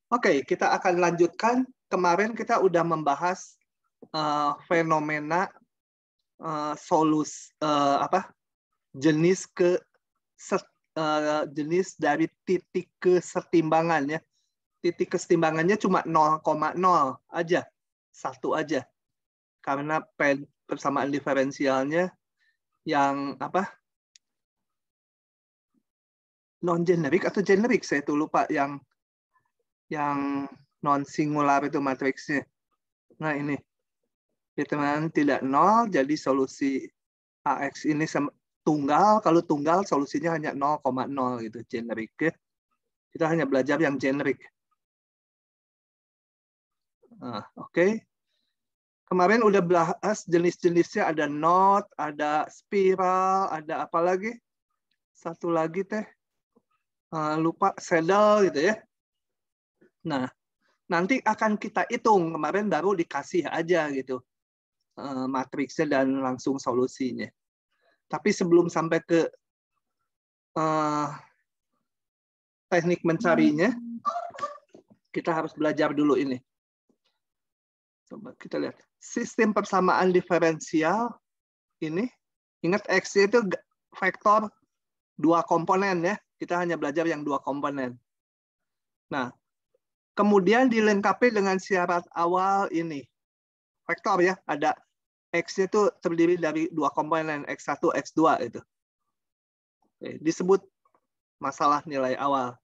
Oke, kita akan lanjutkan. Kemarin kita udah membahas fenomena jenis jenis dari titik kesetimbangan ya. Titik kesetimbangannya cuma 0,0 aja, satu aja. Karena persamaan diferensialnya yang non generik atau generik, saya tuh lupa, yang non singular itu matriksnya. Nah ini determinan tidak nol, jadi solusi AX ini tunggal. Kalau tunggal solusinya hanya 0,0 gitu, generik ya. Kita hanya belajar yang generik. Nah, oke. Kemarin udah bahas jenis-jenisnya, ada knot, ada spiral, ada apa lagi? Satu lagi teh lupa, saddle gitu ya. Nah, nanti akan kita hitung. Kemarin baru dikasih aja gitu matriksnya dan langsung solusinya. Tapi sebelum sampai ke teknik mencarinya, kita harus belajar dulu ini. Coba kita lihat. Sistem persamaan diferensial ini, ingat X itu vektor dua komponen ya. Kita hanya belajar yang dua komponen. Nah, kemudian dilengkapi dengan syarat awal ini. Vektor ya, ada X itu terdiri dari dua komponen, X1, X2 itu. Disebut masalah nilai awal.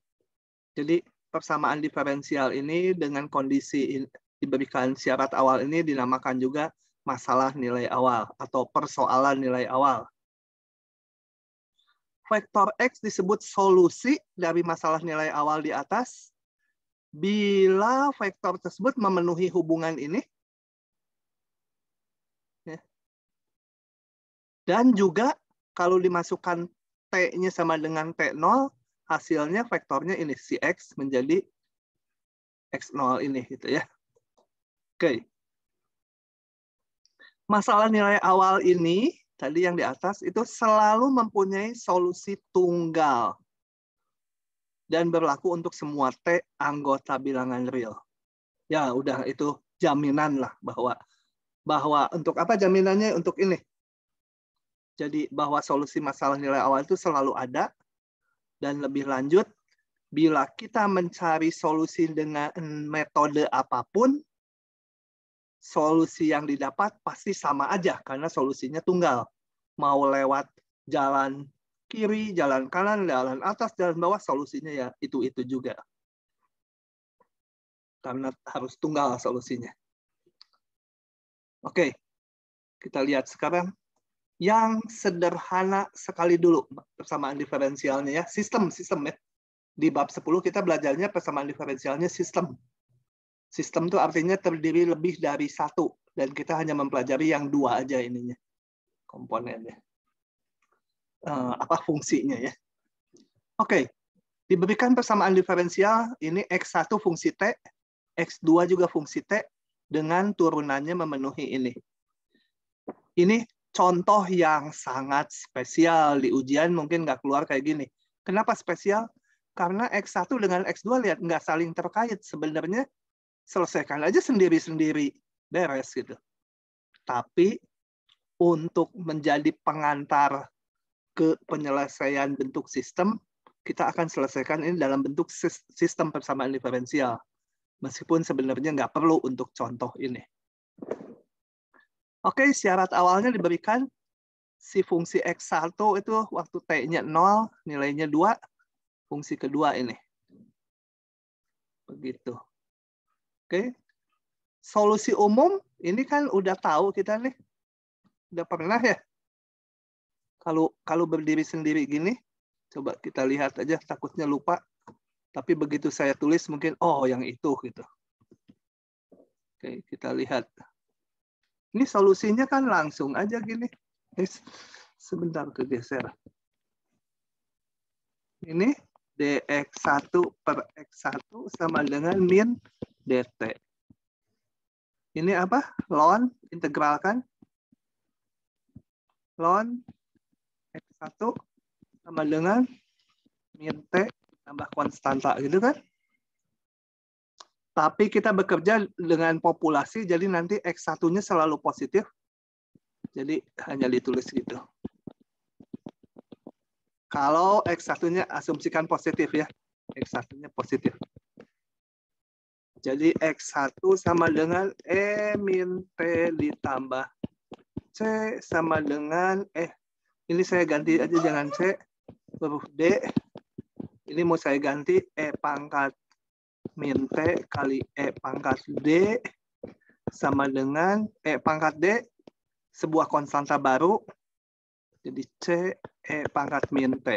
Jadi persamaan diferensial ini dengan kondisi diberikan syarat awal ini dinamakan juga masalah nilai awal atau persoalan nilai awal. Vektor X disebut solusi dari masalah nilai awal di atas bila vektor tersebut memenuhi hubungan ini. Dan juga kalau dimasukkan T-nya sama dengan T0, hasilnya vektornya ini, si X menjadi X0 ini gitu ya. Oke. Masalah nilai awal ini, tadi yang di atas, itu selalu mempunyai solusi tunggal. Dan berlaku untuk semua T anggota bilangan real. Ya, udah itu jaminan lah bahwa untuk apa jaminannya? Untuk ini. Jadi bahwa solusi masalah nilai awal itu selalu ada. Dan lebih lanjut, bila kita mencari solusi dengan metode apapun, solusi yang didapat pasti sama aja karena solusinya tunggal. Mau lewat jalan kiri, jalan kanan, jalan atas, jalan bawah, solusinya ya itu-itu juga. Karena harus tunggal solusinya. Oke, kita lihat sekarang yang sederhana sekali dulu persamaan diferensialnya ya, sistem ya. Di bab 10 kita belajarnya persamaan diferensialnya sistem. Sistem itu artinya terdiri lebih dari satu, dan kita hanya mempelajari yang dua aja ininya, komponennya. Fungsinya ya. Oke, diberikan persamaan diferensial, ini X1 fungsi T, X2 juga fungsi T, dengan turunannya memenuhi ini. Ini contoh yang sangat spesial, di ujian mungkin nggak keluar kayak gini. Kenapa spesial? Karena X1 dengan X2 lihat nggak saling terkait. Sebenarnya selesaikan aja sendiri-sendiri, beres gitu. Tapi untuk menjadi pengantar ke penyelesaian bentuk sistem, kita akan selesaikan ini dalam bentuk sistem persamaan diferensial. Meskipun sebenarnya nggak perlu untuk contoh ini. Oke, syarat awalnya diberikan si fungsi X1 itu waktu T-nya 0, nilainya 2, fungsi kedua ini. Begitu. Oke. Solusi umum, ini kan udah tahu kita nih. Udah pernah ya? Kalau berdiri sendiri gini, coba kita lihat aja, takutnya lupa. Tapi begitu saya tulis mungkin, oh yang itu gitu. Oke, kita lihat. Ini solusinya kan langsung aja gini. Sebentar kegeser. Ini dx1 per x1 sama dengan min dt. Ini apa? Ln, integralkan. Ln x1 sama dengan min t tambah konstanta, gitu kan? Tapi kita bekerja dengan populasi, jadi nanti X1-nya selalu positif. Jadi hanya ditulis gitu. Kalau X1-nya asumsikan positif ya. X1-nya positif. Jadi X1 sama dengan E-T ditambah C sama dengan, ini saya ganti aja jangan C, huruf D. Ini mau saya ganti E pangkat min T kali E pangkat D sama dengan E pangkat D, sebuah konstanta baru. Jadi C E pangkat min T.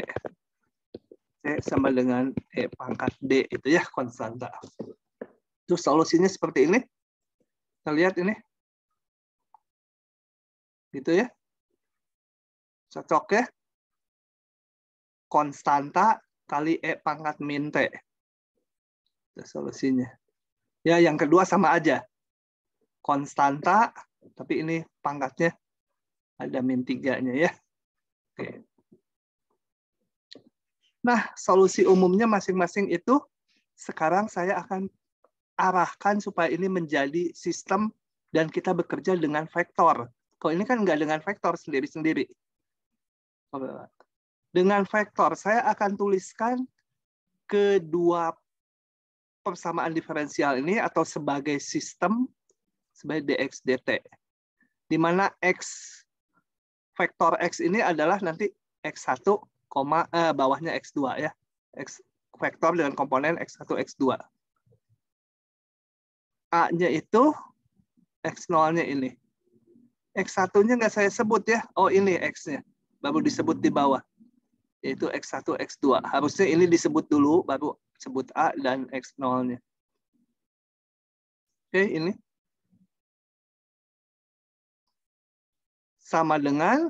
C sama dengan E pangkat D, itu ya konstanta. Terus solusinya seperti ini. Kita lihat ini. Gitu ya. Cocok ya. Konstanta kali E pangkat min T. Itu solusinya. Ya, yang kedua sama aja. Konstanta, tapi ini pangkatnya ada min 3-nya ya. Oke. Nah, solusi umumnya masing-masing itu sekarang saya akan arahkan supaya ini menjadi sistem dan kita bekerja dengan vektor. Kalau ini kan nggak dengan vektor sendiri-sendiri. Dengan vektor, saya akan tuliskan kedua persamaan diferensial ini atau sebagai sistem, sebagai dx dt. Di mana vektor x ini adalah nanti x1, bawahnya x2 ya. X vektor dengan komponen x1, x2. A-nya itu x0-nya ini. X1-nya nggak saya sebut ya. Oh, ini X-nya. Baru disebut di bawah. Yaitu X1, X2. Harusnya ini disebut dulu, baru sebut A dan X0-nya. Oke, ini. Sama dengan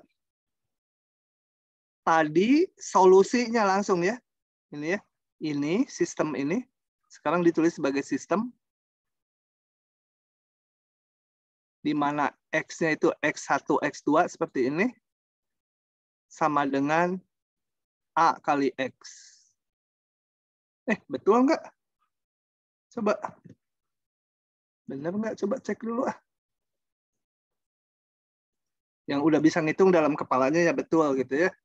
tadi solusinya langsung ya. Ini ya. Ini, sistem ini. Sekarang ditulis sebagai sistem. Di mana X-nya itu X1, X2 seperti ini. Sama dengan A kali X. Betul nggak? Coba. Benar nggak? Coba cek dulu ah. Yang udah bisa ngitung dalam kepalanya ya betul gitu ya.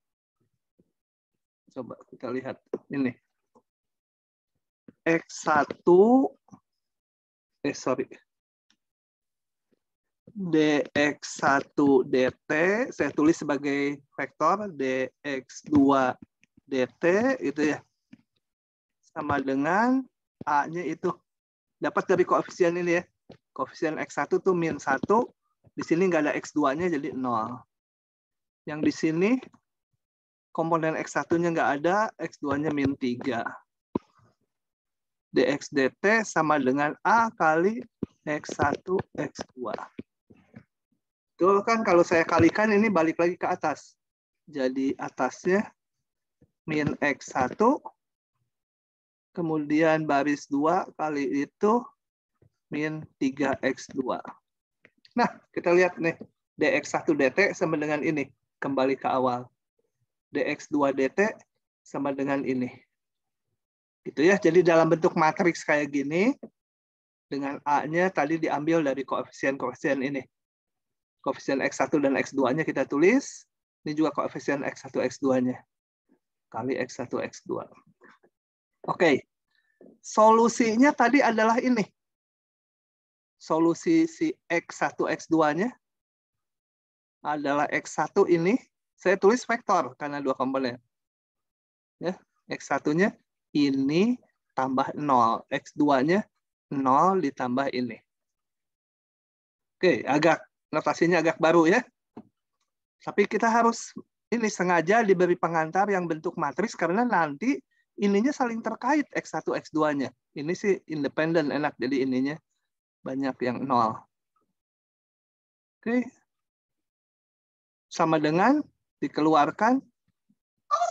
Coba kita lihat. Ini. X1, dx1 dt, saya tulis sebagai vektor dx2 dt, itu ya. Sama dengan A-nya itu. Dapat dari koefisien ini ya. Koefisien X1 tuh min 1. Di sini nggak ada X2-nya, jadi 0. Yang di sini, komponen X1-nya nggak ada, X2-nya min 3. dx dt sama dengan A kali X1, X2. Itu kan kalau saya kalikan, ini balik lagi ke atas. Jadi atasnya min X1, kemudian baris 2 kali itu min 3X2. Nah, kita lihat nih. dx1 dt sama dengan ini. Kembali ke awal. dx2 dt sama dengan ini. Gitu ya. Jadi dalam bentuk matriks kayak gini, dengan A-nya tadi diambil dari koefisien-koefisien ini. Koefisien X1 dan X2-nya kita tulis. Ini juga koefisien X1, X2-nya. Kali X1, X2. Oke. Solusinya tadi adalah ini. Solusi si X1, X2-nya adalah X1 ini. Saya tulis vektor karena dua komponen. Ya, X1-nya ini tambah 0. X2-nya 0 ditambah ini. Oke, notasinya agak baru ya. Tapi kita harus ini sengaja diberi pengantar yang bentuk matriks karena nanti ininya saling terkait X1, X2-nya. Ini sih independen enak, jadi ininya banyak yang 0. Oke. Sama dengan dikeluarkan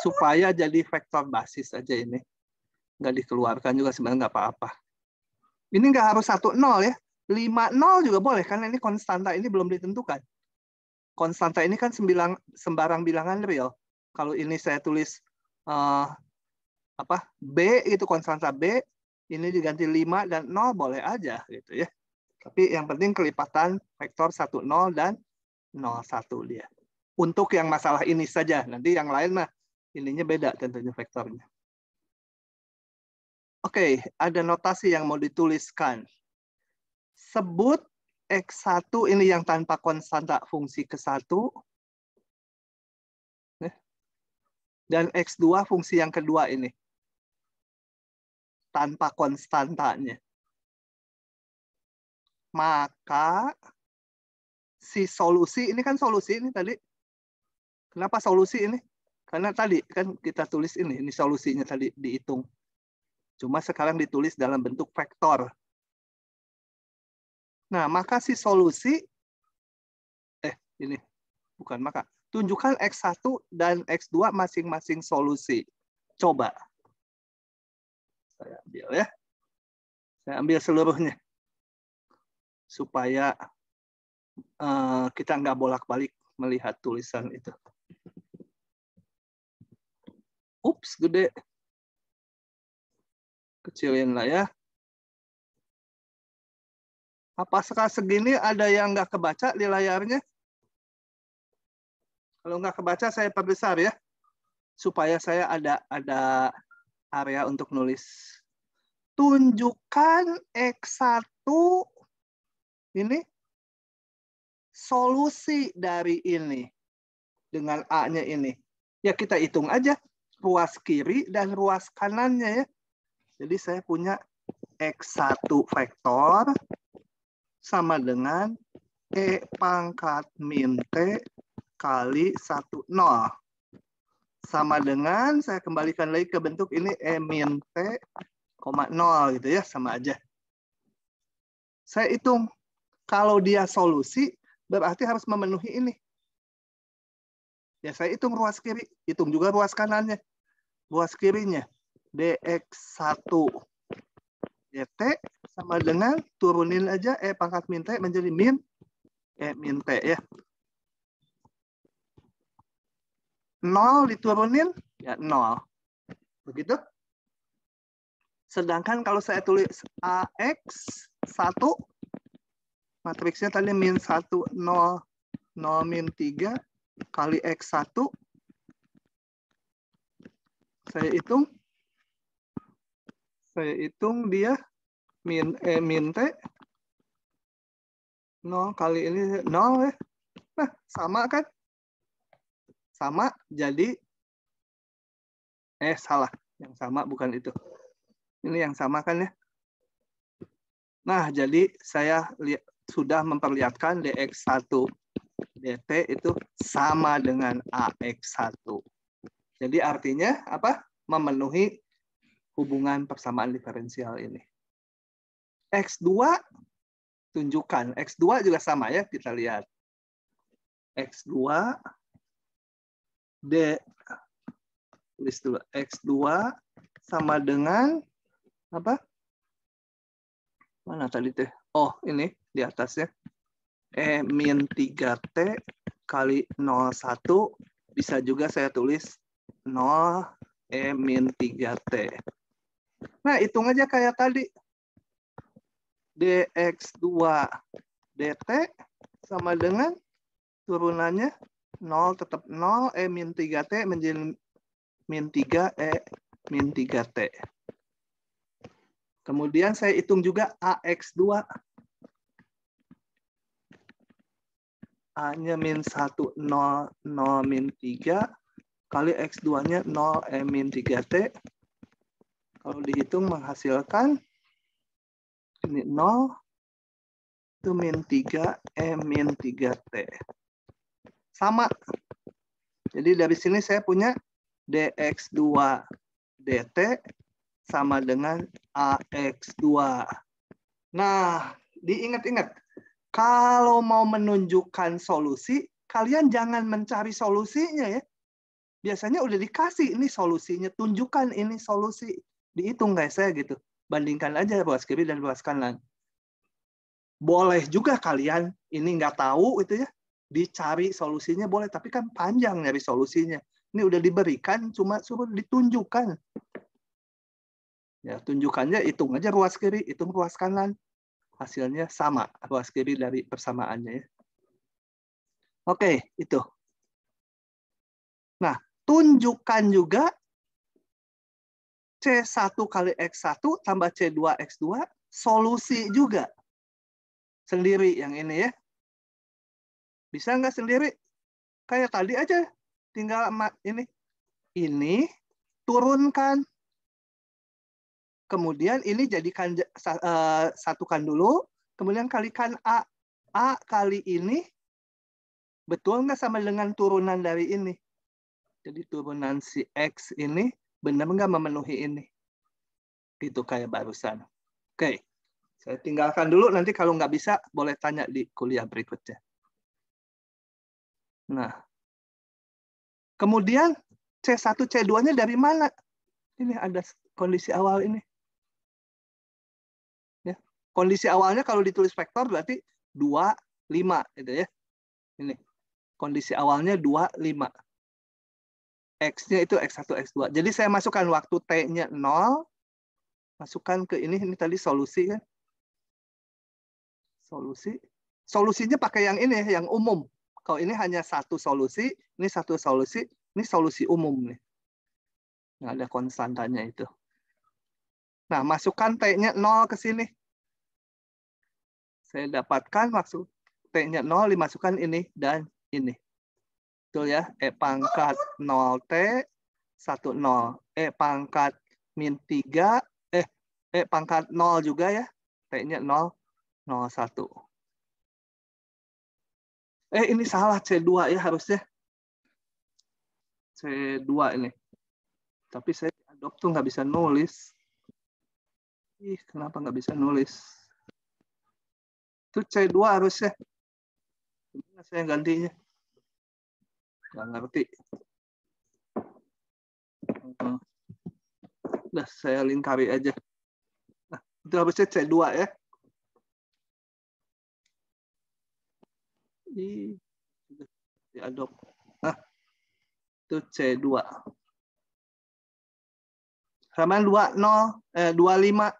supaya jadi vektor basis aja ini. Nggak dikeluarkan juga sebenarnya nggak apa-apa. Ini nggak harus 1, 0 ya. 5, 0 juga boleh, karena ini konstanta ini belum ditentukan. Konstanta ini kan sembarang bilangan real. Kalau ini saya tulis B, itu konstanta B, ini diganti 5 dan 0 boleh aja gitu ya. Tapi yang penting kelipatan vektor 10 dan 01 dia. Untuk yang masalah ini saja, nanti yang lain mah ininya beda tentunya vektornya. Oke, ada notasi yang mau dituliskan. Sebut X1 ini yang tanpa konstanta fungsi ke-1. Dan X2 fungsi yang kedua ini. Tanpa konstantanya. Maka si solusi, ini kan solusi ini tadi. Kenapa solusi ini? Karena tadi kan kita tulis ini solusinya tadi dihitung. Cuma sekarang ditulis dalam bentuk vektor. Nah, maka si solusi, ini bukan maka, tunjukkan X1 dan X2 masing-masing solusi. Coba. Saya ambil ya. Saya ambil seluruhnya. Supaya kita nggak bolak-balik melihat tulisan itu. Ups, gede. Kecilin lah ya. Apa sekarang segini ada yang nggak kebaca di layarnya? Kalau nggak kebaca, saya perbesar ya. Supaya saya ada area untuk nulis. Tunjukkan X1 ini solusi dari ini dengan A-nya ini. Ya kita hitung aja ruas kiri dan ruas kanannya ya. Jadi saya punya X1 vektor sama dengan E pangkat min T kali 1, 0. Sama dengan, saya kembalikan lagi ke bentuk ini E min T, 0 gitu ya, sama aja. Saya hitung, kalau dia solusi, berarti harus memenuhi ini. Ya, saya hitung ruas kiri, hitung juga ruas kanannya. Ruas kirinya, dx1 dt sama dengan, turunin aja E pangkat min T menjadi min E min T ya. 0 diturunin, ya 0. Begitu. Sedangkan kalau saya tulis AX1, matriksnya tadi min 1, 0, 0, min 3, kali X1. Saya hitung dia min E min T. 0 kali ini 0 ya. Nah, sama kan? Sama, jadi salah. Yang sama bukan itu. Ini yang sama kan ya? Nah, jadi saya sudah memperlihatkan dx1 dt itu sama dengan AX1. Jadi artinya apa? Memenuhi hubungan persamaan diferensial ini. X2 tunjukkan. X2 juga sama ya, kita lihat. X2 tulis dulu. X2 sama dengan apa? Mana tadi teh? Oh, ini di atasnya. E min 3T kali 01. Bisa juga saya tulis 0 E min 3T. Nah, hitung aja kayak tadi. dx2 dt sama dengan turunannya 0 tetap 0 E min 3T menjadi min 3 E min 3T. Kemudian saya hitung juga AX2. A-nya min 1, 0, 0, min 3. Kali X2-nya 0, E min 3T. Kalau dihitung menghasilkan ini 0, itu min 3, E min 3T. Sama. Jadi dari sini saya punya dx2 dt sama dengan AX2. Nah, diingat-ingat. Kalau mau menunjukkan solusi, kalian jangan mencari solusinya ya. Biasanya udah dikasih ini solusinya, tunjukkan ini solusi. Dihitung guys saya gitu. Bandingkan aja ruas kiri dan ruas kanan. Boleh juga kalian ini nggak tahu itu ya, dicari solusinya boleh, tapi kan panjang nyari solusinya. Ini udah diberikan, cuma suruh ditunjukkan. Ya, tunjukkannya, hitung aja ruas kiri, hitung ruas kanan. Hasilnya sama, ruas kiri dari persamaannya. Ya. Oke, itu. Nah, tunjukkan juga C1 kali X1 tambah C2 X2, solusi juga. Sendiri yang ini ya. Bisa nggak sendiri? Kayak tadi aja. Tinggal ini. Ini turunkan. Kemudian ini jadikan satukan dulu. Kemudian kalikan A. A kali ini betul nggak sama dengan turunan dari ini? Jadi turunan si X ini benar nggak memenuhi ini? Gitu kayak barusan. Oke, saya tinggalkan dulu. Nanti kalau nggak bisa, boleh tanya di kuliah berikutnya. Nah, kemudian C1, C2-nya dari mana? Ini ada kondisi awal ini. Ya. Kondisi awalnya kalau ditulis vektor berarti 2, 5. Gitu ya. Ini. Kondisi awalnya 2, 5. X-nya itu X1, X2. Jadi saya masukkan waktu T-nya 0. Masukkan ke ini tadi solusi kan. Solusi. Solusinya pakai yang ini, yang umum. Kalau ini hanya satu solusi, ini satu solusi, ini solusi umum nih. Nggak ada konstantanya itu. Nah, masukkan T-nya 0 ke sini. Saya dapatkan maksud T-nya 0 dimasukkan ini dan ini. Betul ya? E pangkat 0T, 1, 0. E pangkat min 3, E pangkat 0 juga ya. T-nya 0, 0, 1. Ini salah C2 ya harusnya. C2 ini. Tapi saya adopt tuh nggak bisa nulis. Kenapa nggak bisa nulis? Itu C2 harusnya. Gimana saya gantinya? Nggak ngerti. Udah, saya lingkari aja. Nah, itu harusnya C2 ya. Di adopt. Nah, itu C2. Sama 25.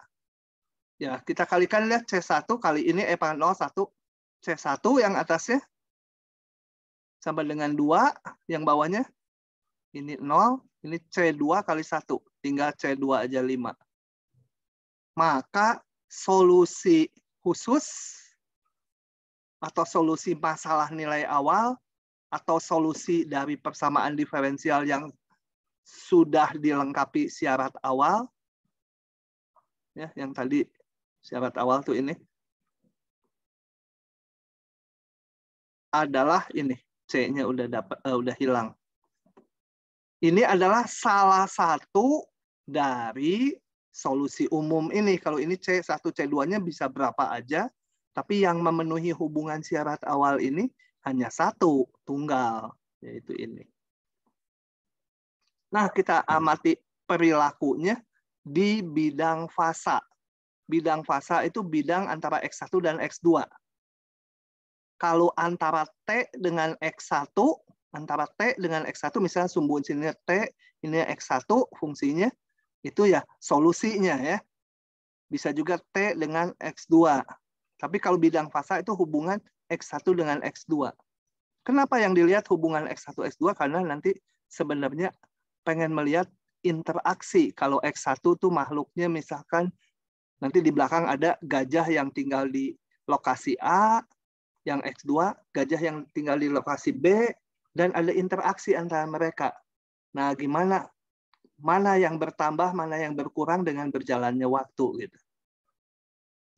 Ya, kita kalikan lihat C1 kali ini E pangkat 0, 1. C1 yang atasnya sama dengan 2, yang bawahnya ini 0, ini C2 kali 1. Tinggal C2 aja 5. Maka solusi khusus atau solusi masalah nilai awal atau solusi dari persamaan diferensial yang sudah dilengkapi syarat awal, ya, yang tadi syarat awal tuh ini, adalah ini, C-nya udah hilang. Ini adalah salah satu dari solusi umum ini. Kalau ini C1, C2-nya bisa berapa aja, tapi yang memenuhi hubungan syarat awal ini hanya satu, tunggal, yaitu ini. Nah, kita amati perilakunya di bidang fasa. Bidang fasa itu bidang antara X1 dan X2. Kalau antara T dengan X1, antara T dengan X1, misalnya sumbu sini T, ini X1 fungsinya, itu ya solusinya ya. Bisa juga T dengan X2. Tapi kalau bidang fasa itu hubungan X1 dengan X2. Kenapa yang dilihat hubungan X1, X2? Karena nanti sebenarnya pengen melihat interaksi. Kalau X1 tuh makhluknya misalkan nanti di belakang ada gajah yang tinggal di lokasi A, yang X2 gajah yang tinggal di lokasi B, dan ada interaksi antara mereka. Nah, gimana? Mana yang bertambah, mana yang berkurang dengan berjalannya waktu gitu.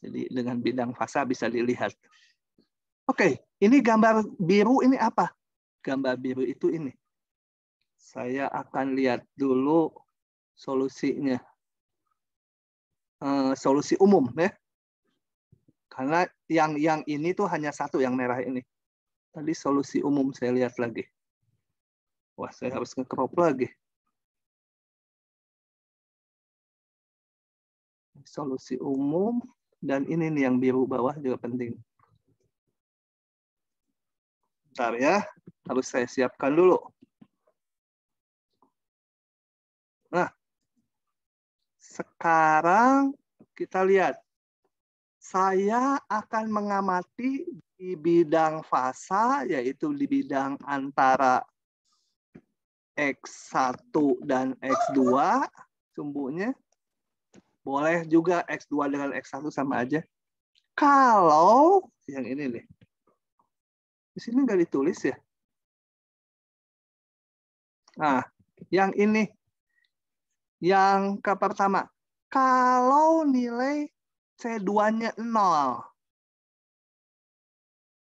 Jadi dengan bidang fasa bisa dilihat. Oke, ini gambar biru ini apa? Gambar biru itu ini. Saya akan lihat dulu solusinya. Solusi umum ya. Karena yang ini tuh hanya satu, yang merah ini. Tadi solusi umum saya lihat lagi. Wah, saya harus nge-crop lagi. Solusi umum, dan ini nih yang biru bawah juga penting. Bentar ya, harus saya siapkan dulu. Nah, Sekarang kita lihat. Saya akan mengamati di bidang fasa, yaitu di bidang antara X1 dan X2, sumbunya. Boleh juga X2 dengan X1 sama aja. Kalau, yang ini nih. Di sini nggak ditulis ya. Nah, yang ini. Yang ke pertama. Kalau nilai C2-nya 0.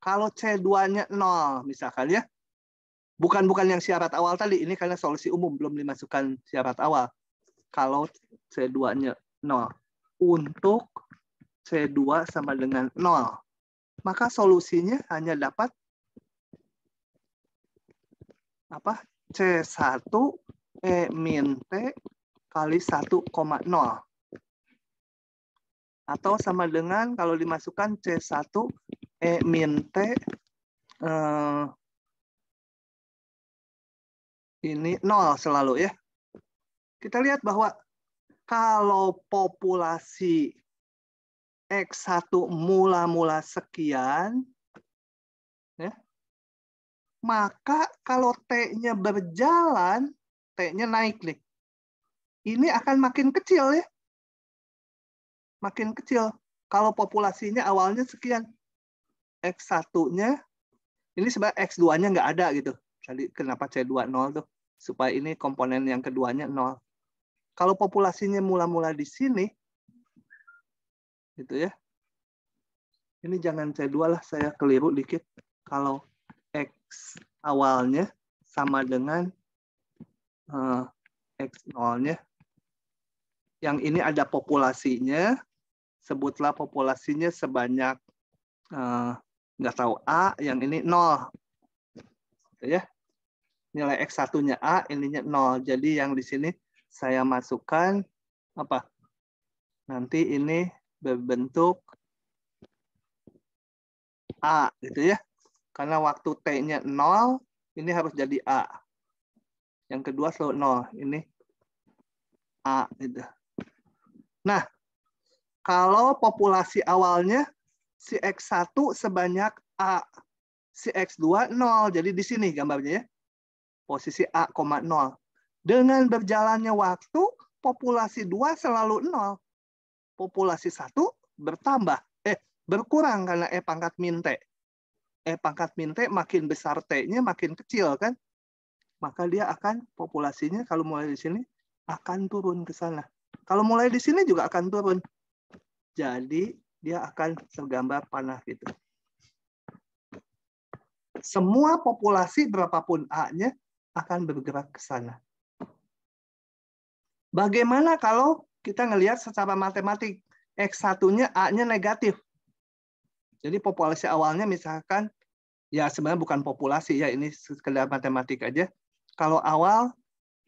Kalau C2-nya 0, misalkan ya. Bukan yang syarat awal tadi. Ini karena solusi umum, belum dimasukkan syarat awal. Kalau C2-nya 0. Untuk C2 sama dengan 0. Maka solusinya hanya dapat apa? C1 E min T kali 1,0. Atau sama dengan kalau dimasukkan C1 E min T ini 0 selalu ya. Kita lihat bahwa kalau populasi X1 mula-mula sekian, ya, maka kalau T-nya berjalan, T-nya naik nih. Ini akan makin kecil ya. Makin kecil. Kalau populasinya awalnya sekian. X1-nya, ini sebenarnya X2-nya nggak ada gitu. Jadi kenapa C2 0 tuh? Supaya ini komponen yang keduanya 0. Kalau populasinya mula-mula di sini, gitu ya. Ini jangan C2 lah, saya keliru dikit. Kalau X awalnya sama dengan X0-nya. Yang ini ada populasinya, sebutlah populasinya sebanyak, nggak tahu A, yang ini 0. Ya. Nilai X1-nya A, ininya 0. Jadi yang di sini saya masukkan apa? Nanti ini berbentuk A gitu ya. Karena waktu T-nya 0, ini harus jadi A. Yang kedua selalu 0. Ini A gitu. Nah, kalau populasi awalnya si X1 sebanyak A, si X2 0. Jadi di sini gambarnya ya. Posisi A, 0. Dengan berjalannya waktu, populasi 2 selalu 0. Populasi 1 bertambah. Berkurang karena E pangkat min T. E pangkat min T makin besar T-nya makin kecil kan. Maka dia akan populasinya kalau mulai di sini akan turun ke sana. Kalau mulai di sini juga akan turun. Jadi dia akan tergambar panah gitu. Semua populasi berapapun A-nya akan bergerak ke sana. Bagaimana kalau kita ngelihat secara matematik X1-nya A-nya negatif? Jadi populasi awalnya misalkan, ya sebenarnya bukan populasi ya, ini sekedar matematik aja. Kalau awal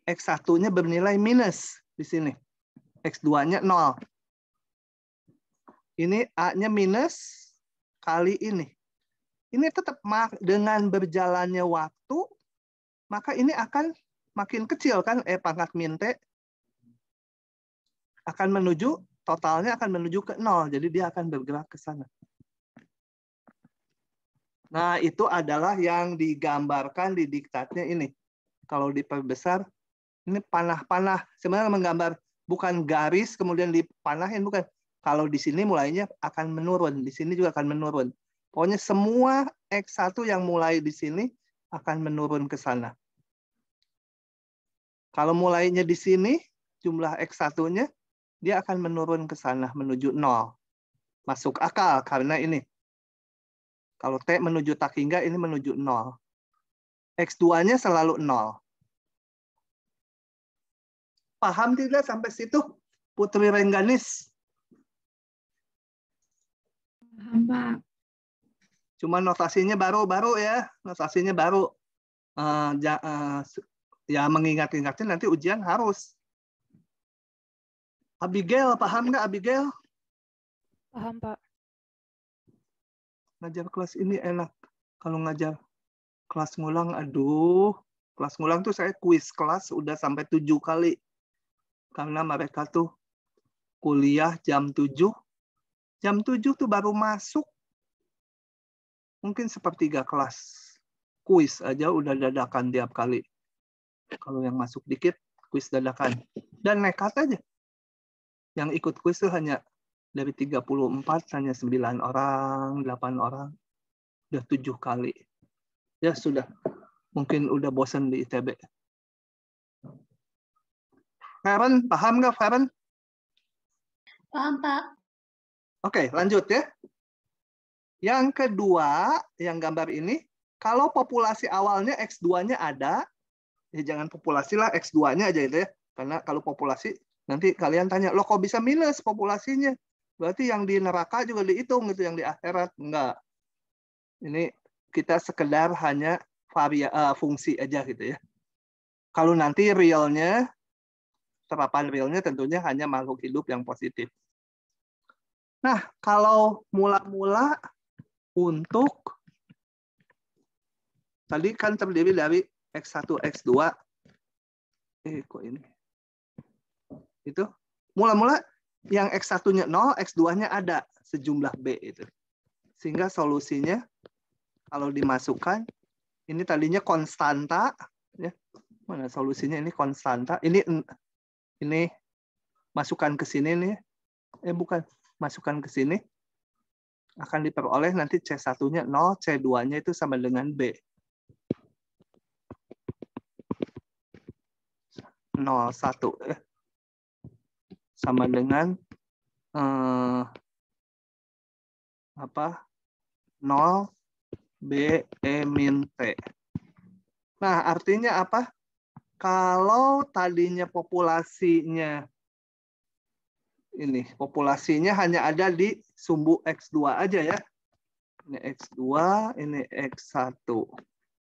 X1-nya bernilai minus di sini. X2-nya 0. Ini A-nya minus kali ini. Ini tetap dengan berjalannya waktu, maka ini akan makin kecil kan, E pangkat min T akan menuju, totalnya akan menuju ke 0. Jadi dia akan bergerak ke sana. Nah, itu adalah yang digambarkan di diktatnya ini. Kalau diperbesar, ini panah-panah. Sebenarnya menggambar bukan garis, kemudian dipanahin, bukan. Kalau di sini mulainya akan menurun. Di sini juga akan menurun. Pokoknya semua X1 yang mulai di sini akan menurun ke sana. Kalau mulainya di sini, jumlah X1-nya, dia akan menurun ke sana, menuju 0. Masuk akal, karena ini. Kalau T menuju tak hingga, ini menuju 0. X2-nya selalu 0. Paham tidak sampai situ, Putri Rengganis? Paham, Pak. Cuma notasinya baru ya. Notasinya baru. Ya mengingat-ingatnya nanti ujian harus. Abigail, paham nggak Abigail? Paham, Pak. Ngajar kelas ini enak. Kalau ngajar kelas ngulang, aduh. Kelas ngulang tuh saya kuis kelas udah sampai 7 kali. Karena mereka tuh kuliah jam 7. Jam 7 tuh baru masuk, mungkin sepertiga kelas. Kuis aja udah dadakan tiap kali. Kalau yang masuk dikit, kuis dadakan. Dan nekat aja. Yang ikut kuis tuh hanya dari 34, hanya 9 orang, 8 orang. Udah 7 kali. Ya sudah. Mungkin udah bosan di ITB. Feren, paham nggak Feren? Paham, Pak. Oke, lanjut ya. Yang kedua, yang gambar ini, kalau populasi awalnya X2-nya ada, ya jangan populasi lah, X2-nya aja itu ya. Karena kalau populasi, nanti kalian tanya, loh kok bisa minus populasinya? Berarti yang di neraka juga dihitung, gitu, yang di akhirat. Enggak. Ini kita sekedar hanya fungsi aja gitu ya. Kalau nanti realnya, terapan realnya tentunya hanya makhluk hidup yang positif. Nah, kalau mula-mula untuk tadi kan terdiri dari X1, X2. Kok ini? Itu mula-mula yang X1-nya 0, X2-nya ada sejumlah B itu. Sehingga solusinya kalau dimasukkan ini tadinya konstanta ya. Mana solusinya ini konstanta. Ini masukkan ke sini nih. Bukan, masukkan ke sini akan diperoleh nanti C1-nya 0, C2-nya itu sama dengan B. 0, 1. Sama dengan 0, B, E, min T. Nah, artinya apa? Kalau tadinya populasinya hanya ada di sumbu X2 aja ya. Ini X2, ini X1.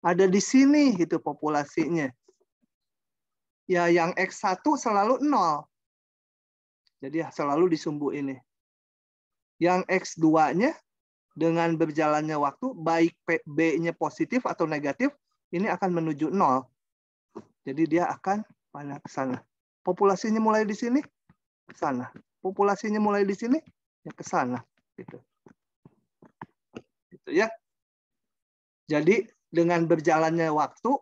Ada di sini gitu populasinya. Ya, yang X1 selalu 0. Jadi selalu di sumbu ini. Yang X2-nya dengan berjalannya waktu, baik B-nya positif atau negatif, ini akan menuju 0. Jadi dia akan pada ke sana. Populasinya mulai di sini, ke sana. Populasinya mulai di sini, ya ke sana. Gitu ya. Jadi dengan berjalannya waktu,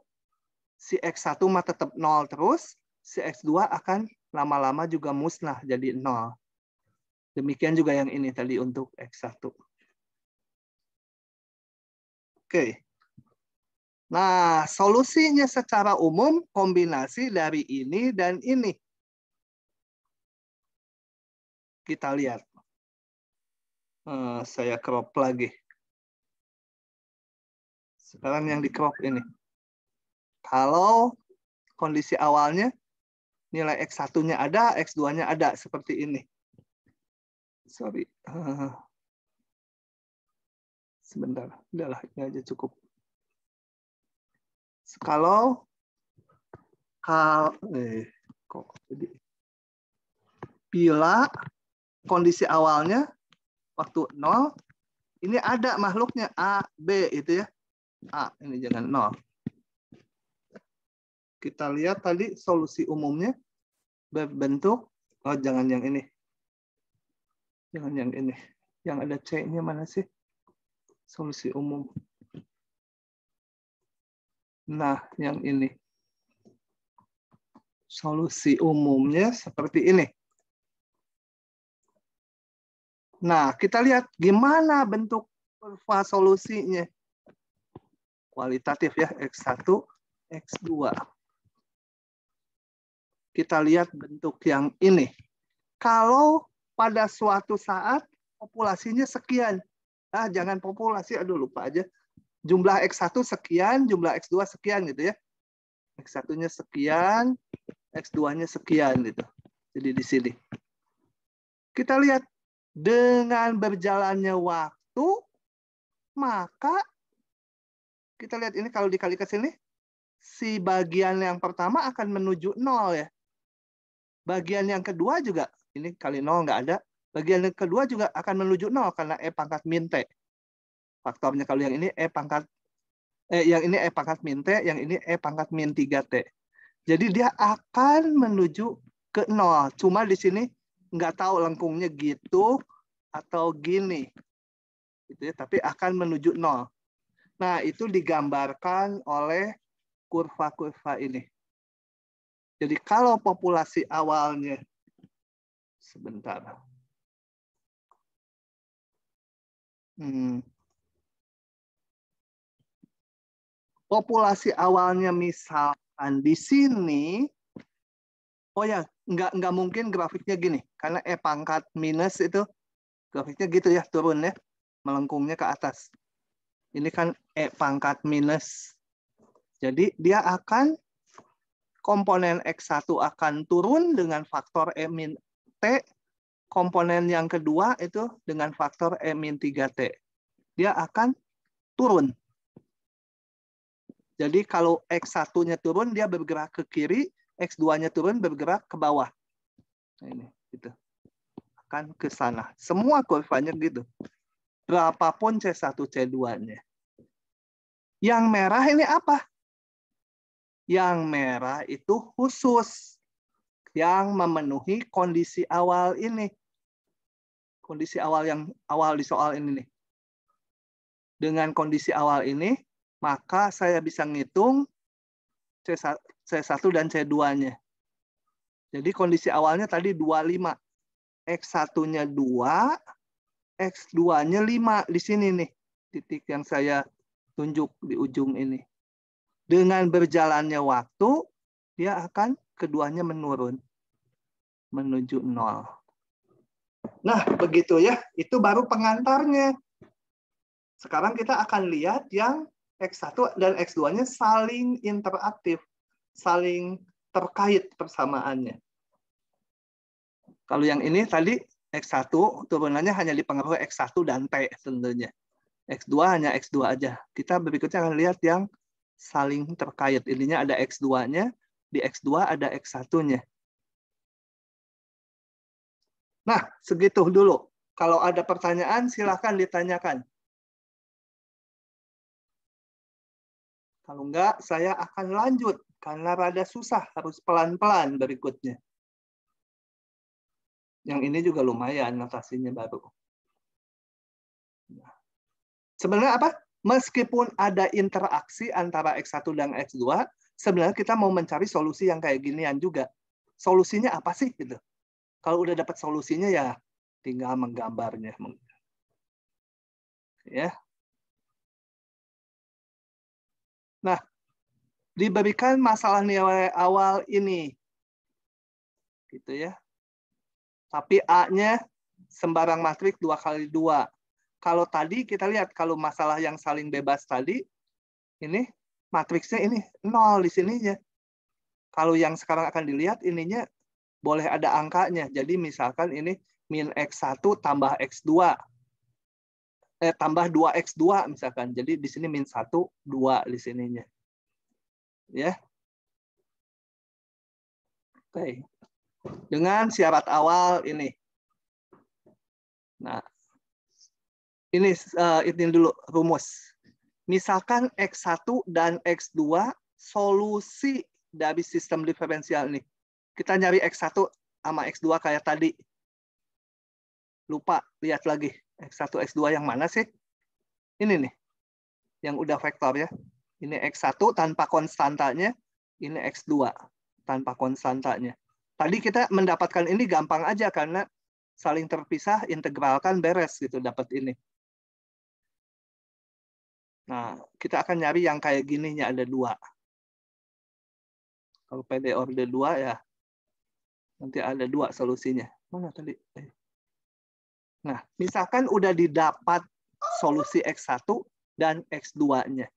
si X1 mah tetap 0 terus, si X2 akan lama-lama juga musnah jadi 0. Demikian juga yang ini tadi untuk X1. Oke. Nah, solusinya secara umum kombinasi dari ini dan ini. Kita lihat. Saya crop lagi. Sekarang yang di crop ini. Kalau kondisi awalnya nilai X1-nya ada, X2-nya ada seperti ini. Sorry. Sebentar. Udahlah, ini aja cukup. Kalau bila kondisi awalnya waktu 0, ini ada makhluknya A, B itu ya. A, ini jangan 0. Kita lihat tadi solusi umumnya berbentuk, jangan yang ini. Jangan yang ini. Yang ada C-nya mana sih? Solusi umum. Nah, yang ini. Solusi umumnya seperti ini. Nah, kita lihat gimana bentuk kurva solusinya. Kualitatif ya, X1, X2. Kita lihat bentuk yang ini. Kalau pada suatu saat populasinya sekian. Jangan populasi, aduh lupa aja. Jumlah X1 sekian, jumlah X2 sekian gitu ya. X1-nya sekian, X2-nya sekian gitu. Jadi di sini. Kita lihat dengan berjalannya waktu, maka kita lihat ini kalau dikali ke sini, si bagian yang pertama akan menuju 0 ya. Bagian yang kedua juga, ini kali 0 nggak ada. Bagian yang kedua juga akan menuju 0 karena E pangkat min T. Faktornya kalau yang ini E pangkat min T, yang ini E pangkat min 3T. Jadi dia akan menuju ke 0. Cuma di sini nggak tahu lengkungnya gitu atau gini. Gitu ya, tapi akan menuju 0. Nah, itu digambarkan oleh kurva-kurva ini. Jadi kalau populasi awalnya, sebentar. Populasi awalnya misalkan di sini, oh ya, nggak mungkin grafiknya gini, karena E pangkat minus itu grafiknya gitu ya, turun ya, melengkungnya ke atas. Ini kan E pangkat minus. Jadi dia akan, komponen X1 akan turun dengan faktor E min T, komponen yang kedua itu dengan faktor E min 3T. Dia akan turun. Jadi kalau X1-nya turun, dia bergerak ke kiri, X2-nya turun, bergerak ke bawah. Nah, ini, gitu. Akan ke sana. Semua kurvanya gitu. Berapapun C1, C2-nya. Yang merah ini apa? Yang merah itu khusus. Yang memenuhi kondisi awal ini. Kondisi awal yang awal di soal ini nih. Dengan kondisi awal ini, maka saya bisa ngitung C1 dan C2-nya. Jadi kondisi awalnya tadi 25. X1-nya 2, X2-nya 5 di sini nih. Titik yang saya tunjuk di ujung ini. Dengan berjalannya waktu, dia akan keduanya menurun. Menuju 0. Nah, begitu ya. Itu baru pengantarnya. Sekarang kita akan lihat yang X1 dan X2-nya saling interaktif. Saling terkait persamaannya. Kalau yang ini tadi X1 turunannya hanya dipengaruhi X1 dan T tentunya. X2 hanya X2 aja. Kita berikutnya akan lihat yang saling terkait. Ininya ada X2-nya, di X2 ada X1-nya. Nah, segitu dulu. Kalau ada pertanyaan, silakan ditanyakan. Kalau enggak, saya akan lanjut. Karena rada susah, harus pelan-pelan berikutnya. Yang ini juga lumayan, notasinya baru. Sebenarnya apa? Meskipun ada interaksi antara X1 dan X2, sebenarnya kita mau mencari solusi yang kayak ginian juga. Solusinya apa sih? Gitu. Kalau udah dapat solusinya ya tinggal menggambarnya. Ya. Nah, diberikan masalah nilai awal ini. Gitu ya. Tapi A-nya sembarang matriks 2x2. Kalau tadi kita lihat, kalau masalah yang saling bebas tadi, ini matriksnya ini 0 di sininya. Kalau yang sekarang akan dilihat, ininya boleh ada angkanya. Jadi misalkan ini min X1 tambah X2. Tambah 2X2 misalkan. Jadi di sini min 1, 2 di sininya. Ya. Oke. Dengan syarat awal ini. Nah, ini dulu rumus. Misalkan X1 dan X2 solusi dari sistem diferensial ini. Kita nyari X1 sama X2 kayak tadi. Lupa, lihat lagi. X1, X2 yang mana sih? Ini nih. Yang udah vektor ya. Ini X1 tanpa konstantanya. Ini X2 tanpa konstantanya. Tadi kita mendapatkan ini gampang aja karena saling terpisah, integralkan, beres gitu dapat ini. Nah, kita akan nyari yang kayak gininya ada 2. Kalau PD order 2 ya nanti ada 2 solusinya. Mana tadi? Nah, misalkan udah didapat solusi X1 dan X2-nya.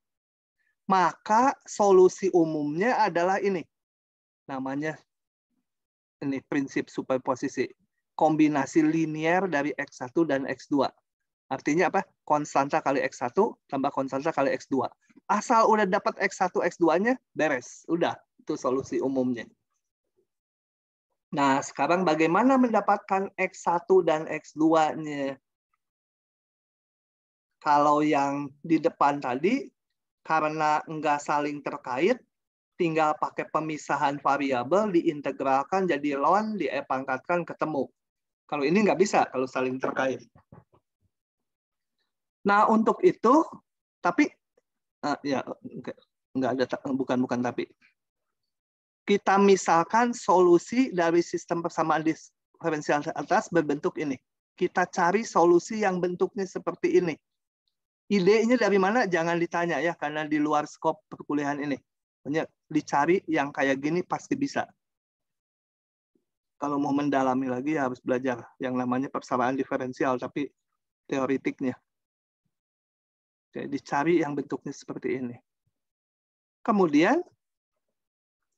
Maka solusi umumnya adalah ini. Namanya ini prinsip superposisi. Kombinasi linear dari X1 dan X2. Artinya apa? Konstanta kali X1 tambah konstanta kali X2. Asal udah dapat X1, X2-nya, beres. Udah, itu solusi umumnya. Nah, sekarang bagaimana mendapatkan X1 dan X2-nya? Kalau yang di depan tadi, karena nggak saling terkait, tinggal pakai pemisahan variabel, diintegralkan jadi ln, dipangkatkan ketemu. Kalau ini nggak bisa, kalau saling terkait. Nah, untuk itu, tapi ya nggak ada, bukan tapi. Kita misalkan solusi dari sistem persamaan diferensial atas berbentuk ini. Kita cari solusi yang bentuknya seperti ini. Idenya dari mana? Jangan ditanya ya, karena di luar skop perkuliahan ini. Hanya dicari yang kayak gini pasti bisa. Kalau mau mendalami lagi ya harus belajar yang namanya persamaan diferensial, tapi teoritiknya. Jadi dicari yang bentuknya seperti ini. Kemudian,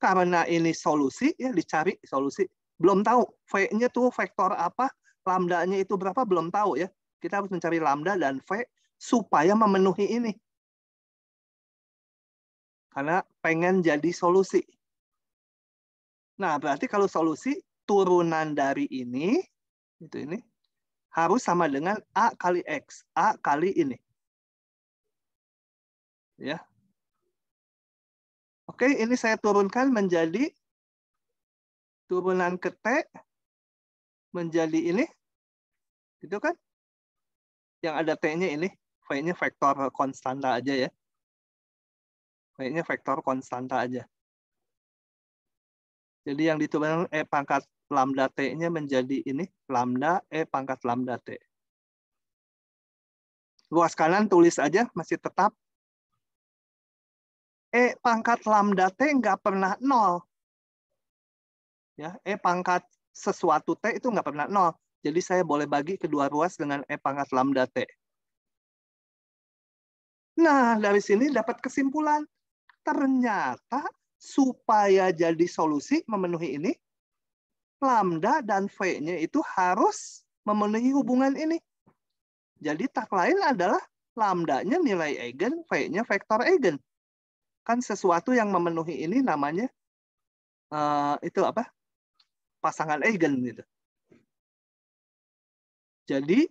karena ini solusi, ya dicari solusi. Belum tahu, V-nya tuh vektor apa, lambda-nya itu berapa, belum tahu ya. Kita harus mencari lambda dan V supaya memenuhi ini. Karena pengen jadi solusi. Nah, berarti kalau solusi, turunan dari ini, harus sama dengan A kali X. A kali ini. Ya. Oke, ini saya turunkan menjadi turunan ke T menjadi ini. Gitu kan? Yang ada T-nya ini. V-nya vektor konstanta aja ya. V-nya vektor konstanta aja. Jadi yang diturunkan E pangkat lambda T-nya menjadi ini. Lambda E pangkat lambda T. Luas kanan tulis aja, masih tetap. E pangkat lambda T nggak pernah 0. Ya, E pangkat sesuatu T itu nggak pernah 0. Jadi saya boleh bagi kedua ruas dengan E pangkat lambda T. Nah, dari sini dapat kesimpulan. Ternyata supaya jadi solusi memenuhi ini, lambda dan V-nya itu harus memenuhi hubungan ini. Jadi tak lain adalah lambda-nya nilai eigen, V-nya vektor eigen. Kan sesuatu yang memenuhi ini namanya itu apa? Pasangan eigen gitu. Jadi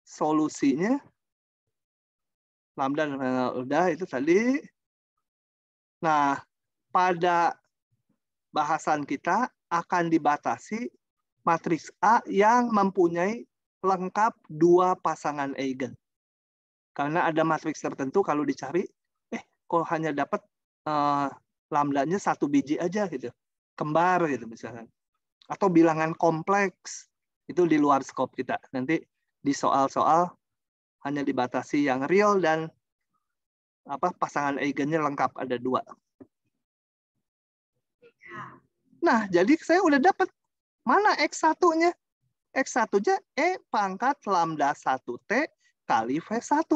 solusinya lambda udah itu tadi. Nah, pada bahasan kita akan dibatasi matriks A yang mempunyai lengkap dua pasangan eigen. Karena ada matriks tertentu kalau dicari, kok hanya dapat lambdanya satu biji aja gitu. Kembar gitu misalkan. Atau bilangan kompleks. Itu di luar skop kita. Nanti di soal-soal hanya dibatasi yang real dan pasangan eigennya lengkap ada dua. Nah, jadi saya udah dapat mana X1-nya? X1-nya E pangkat lambda 1T kali V1.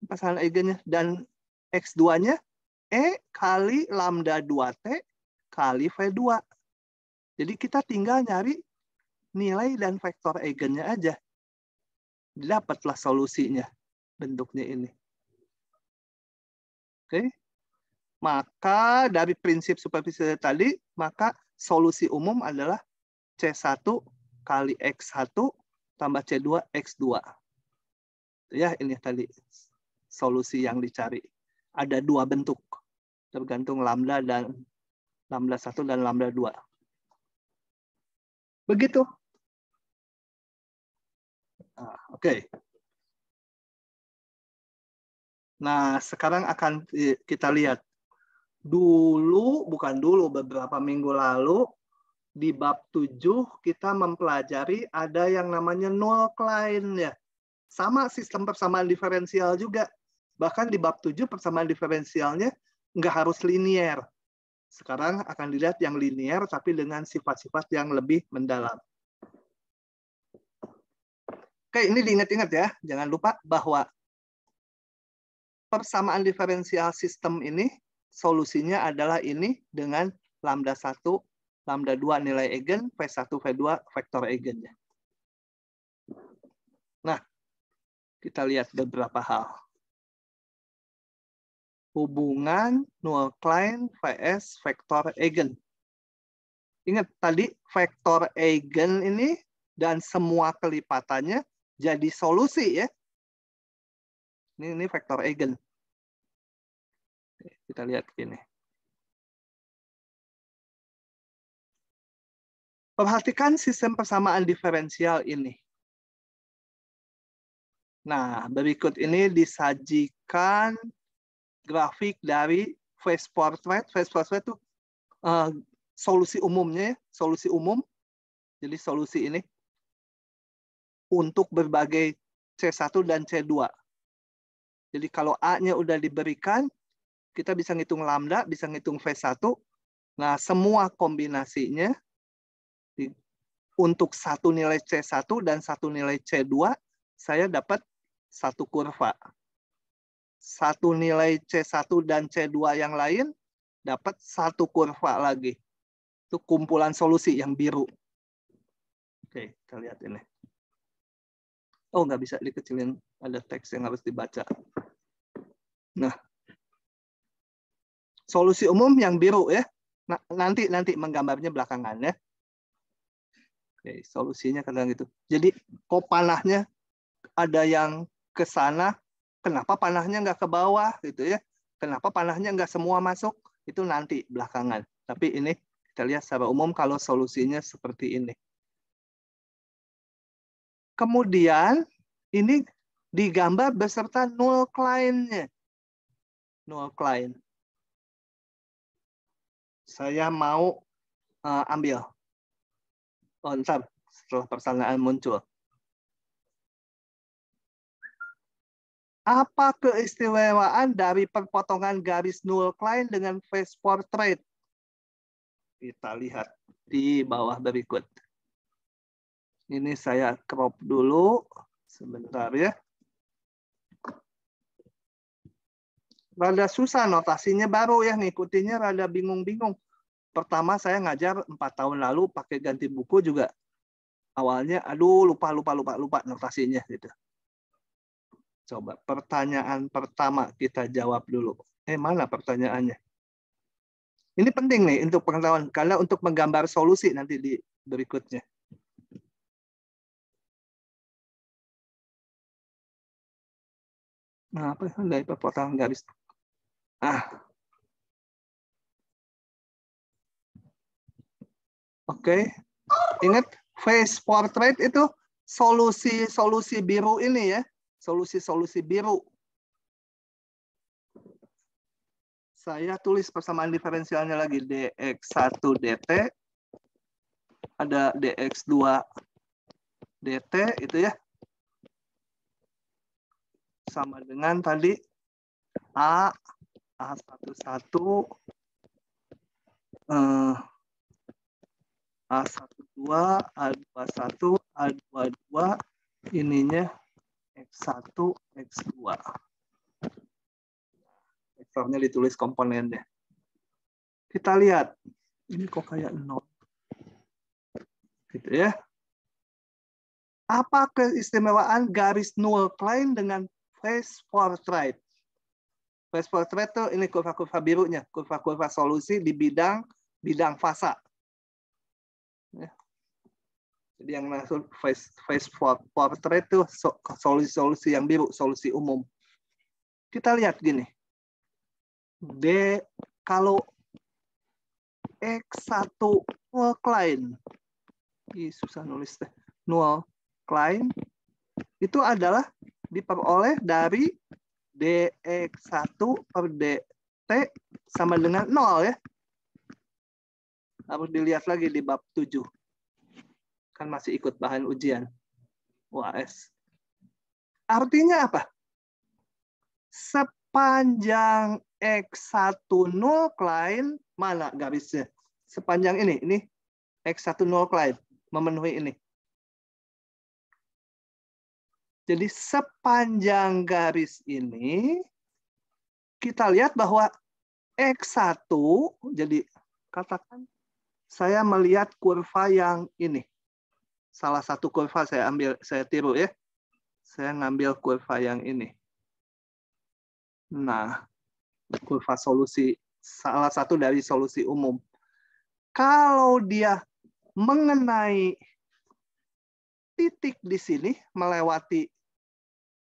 Pasangan eigennya. Dan X2-nya E kali lambda 2T kali V2. Jadi kita tinggal nyari nilai dan vektor eigennya aja. Dapatlah solusinya. Bentuknya ini. Oke. Maka dari prinsip superfisi tadi, maka solusi umum adalah C1 kali X1 tambah C2 X2. Ya, ini tadi solusi yang dicari. Ada dua bentuk, tergantung lambda dan lambda 1 dan lambda 2. Begitu. Oke. Nah, sekarang akan kita lihat. Beberapa minggu lalu, di bab 7 kita mempelajari ada yang namanya null Klein ya. Sama sistem persamaan diferensial juga. Bahkan di bab 7 persamaan diferensialnya nggak harus linier. Sekarang akan dilihat yang linier tapi dengan sifat-sifat yang lebih mendalam. Oke, ini diingat-ingat ya. Jangan lupa bahwa persamaan diferensial sistem ini solusinya adalah ini dengan lambda 1, lambda 2 nilai eigen, V1, V2 vektor eigennya. Nah, kita lihat beberapa hal. Hubungan null Klein vs vektor eigen. Ingat tadi vektor eigen ini dan semua kelipatannya jadi solusi ya. Ini vektor eigen. Kita lihat ini. Perhatikan sistem persamaan diferensial ini. Nah, berikut ini disajikan grafik dari phase portrait. Phase portrait itu solusi umumnya, solusi umum. Jadi solusi ini untuk berbagai C1 dan C2. Jadi kalau A-nya udah diberikan, kita bisa ngitung lambda, bisa ngitung V1. Nah, semua kombinasinya untuk satu nilai C1 dan satu nilai C2, saya dapat satu kurva. Satu nilai C1 dan C2 yang lain, dapat satu kurva lagi. Itu kumpulan solusi yang biru. Oke, kita lihat ini. Oh, nggak bisa dikecilin. Ada teks yang harus dibaca. Nah, solusi umum yang biru ya. Nah, nanti menggambarnya belakangan ya. Oke, solusinya kadang gitu. Jadi, kok panahnya ada yang ke sana, kenapa panahnya nggak ke bawah gitu ya? Kenapa panahnya nggak semua masuk? Itu nanti belakangan. Tapi ini kita lihat secara umum kalau solusinya seperti ini. Kemudian ini digambar beserta null Klein-nya. Null Klein. Saya mau ambil. Oh, ntar setelah persamaan muncul. Apa keistimewaan dari perpotongan garis null Klein dengan phase portrait? Kita lihat di bawah berikut. Ini saya crop dulu. Sebentar ya. Rada susah notasinya baru ya. Ngikutinya rada bingung-bingung. Pertama saya ngajar 4 tahun lalu pakai ganti buku juga. Awalnya aduh lupa notasinya gitu. Coba pertanyaan pertama kita jawab dulu. Mana pertanyaannya? Ini penting nih untuk pengetahuan karena untuk menggambar solusi nanti di berikutnya. Nah, apa dari perpotongan garis? Oke. Ingat phase portrait itu solusi biru ini ya. Solusi biru. Saya tulis persamaan diferensialnya lagi. dx1 dt. Ada dx2 dt itu ya. Sama dengan tadi A11 A12 A21 A22 ininya X1 X2. Vektornya ditulis komponennya. Kita lihat. Ini kok kayak 0. Gitu ya. Apa keistimewaan garis null Klein dengan phase portrait? Phase portrait itu ini kurva-kurva birunya, kurva-kurva solusi di bidang fasa. Ya. Jadi yang masuk phase portrait itu solusi-solusi yang biru, solusi umum. Kita lihat gini. Kalau X1 null Klein. Susah nulis deh. Null Klein itu adalah diperoleh dari dx1 per dt sama dengan 0 ya. Harus dilihat lagi di bab 7. Kan masih ikut bahan ujian UAS. Artinya apa? Sepanjang X1 null Klein, mana garisnya? Sepanjang ini X1 null Klein, memenuhi ini. Jadi sepanjang garis ini, kita lihat bahwa X1, jadi katakan saya melihat kurva yang ini. Salah satu kurva saya tiru ya. Saya ngambil kurva yang ini. Nah, kurva solusi, salah satu dari solusi umum. Kalau dia mengenai titik di sini, melewati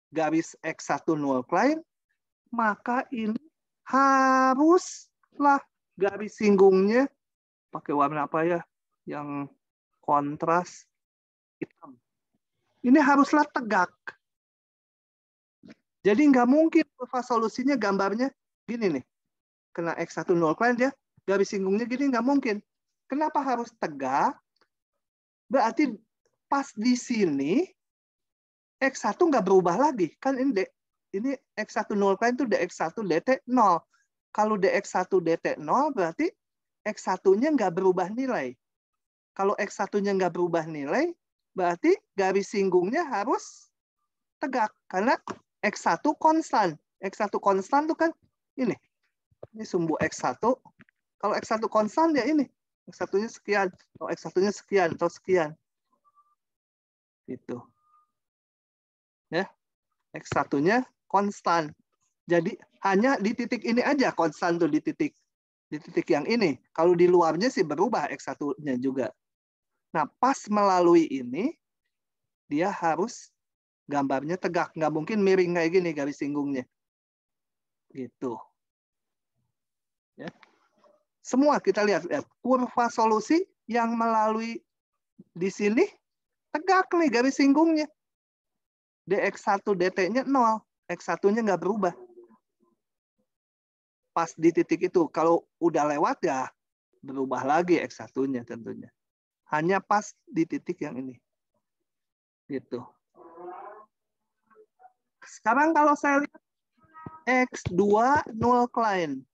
garis X1 null Klein, maka ini haruslah garis singgungnya pakai warna apa ya? Yang kontras hitam. Ini haruslah tegak. Jadi nggak mungkin kurva solusinya gambarnya gini nih. Kena X1 0 client dia garis singgungnya gini, nggak mungkin. Kenapa harus tegak? Berarti pas di sini X1 nggak berubah lagi. Kan ini X1 0 client itu DX1 DT 0. Kalau DX1 DT 0 berarti X1-nya nggak berubah nilai. Kalau X1-nya nggak berubah nilai, berarti garis singgungnya harus tegak. Karena X1 konstan. X1 konstan itu kan ini. Ini sumbu X1. Kalau X1 konstan ya ini. X1-nya sekian. Kalau X1-nya sekian atau sekian. Gitu. Ya. X1-nya konstan. Jadi hanya di titik ini aja konstan tuh di titik yang ini. Kalau di luarnya sih berubah X1-nya juga. Nah, pas melalui ini dia harus gambarnya tegak, nggak mungkin miring kayak gini garis singgungnya. Gitu. Ya. Semua kita lihat kurva solusi yang melalui di sini tegak nih garis singgungnya. DX1 DT-nya 0, X1-nya nggak berubah. Pas di titik itu, kalau udah lewat ya berubah lagi X1-nya tentunya. Hanya pas di titik yang ini. Gitu. Sekarang kalau saya lihat X2 0 client.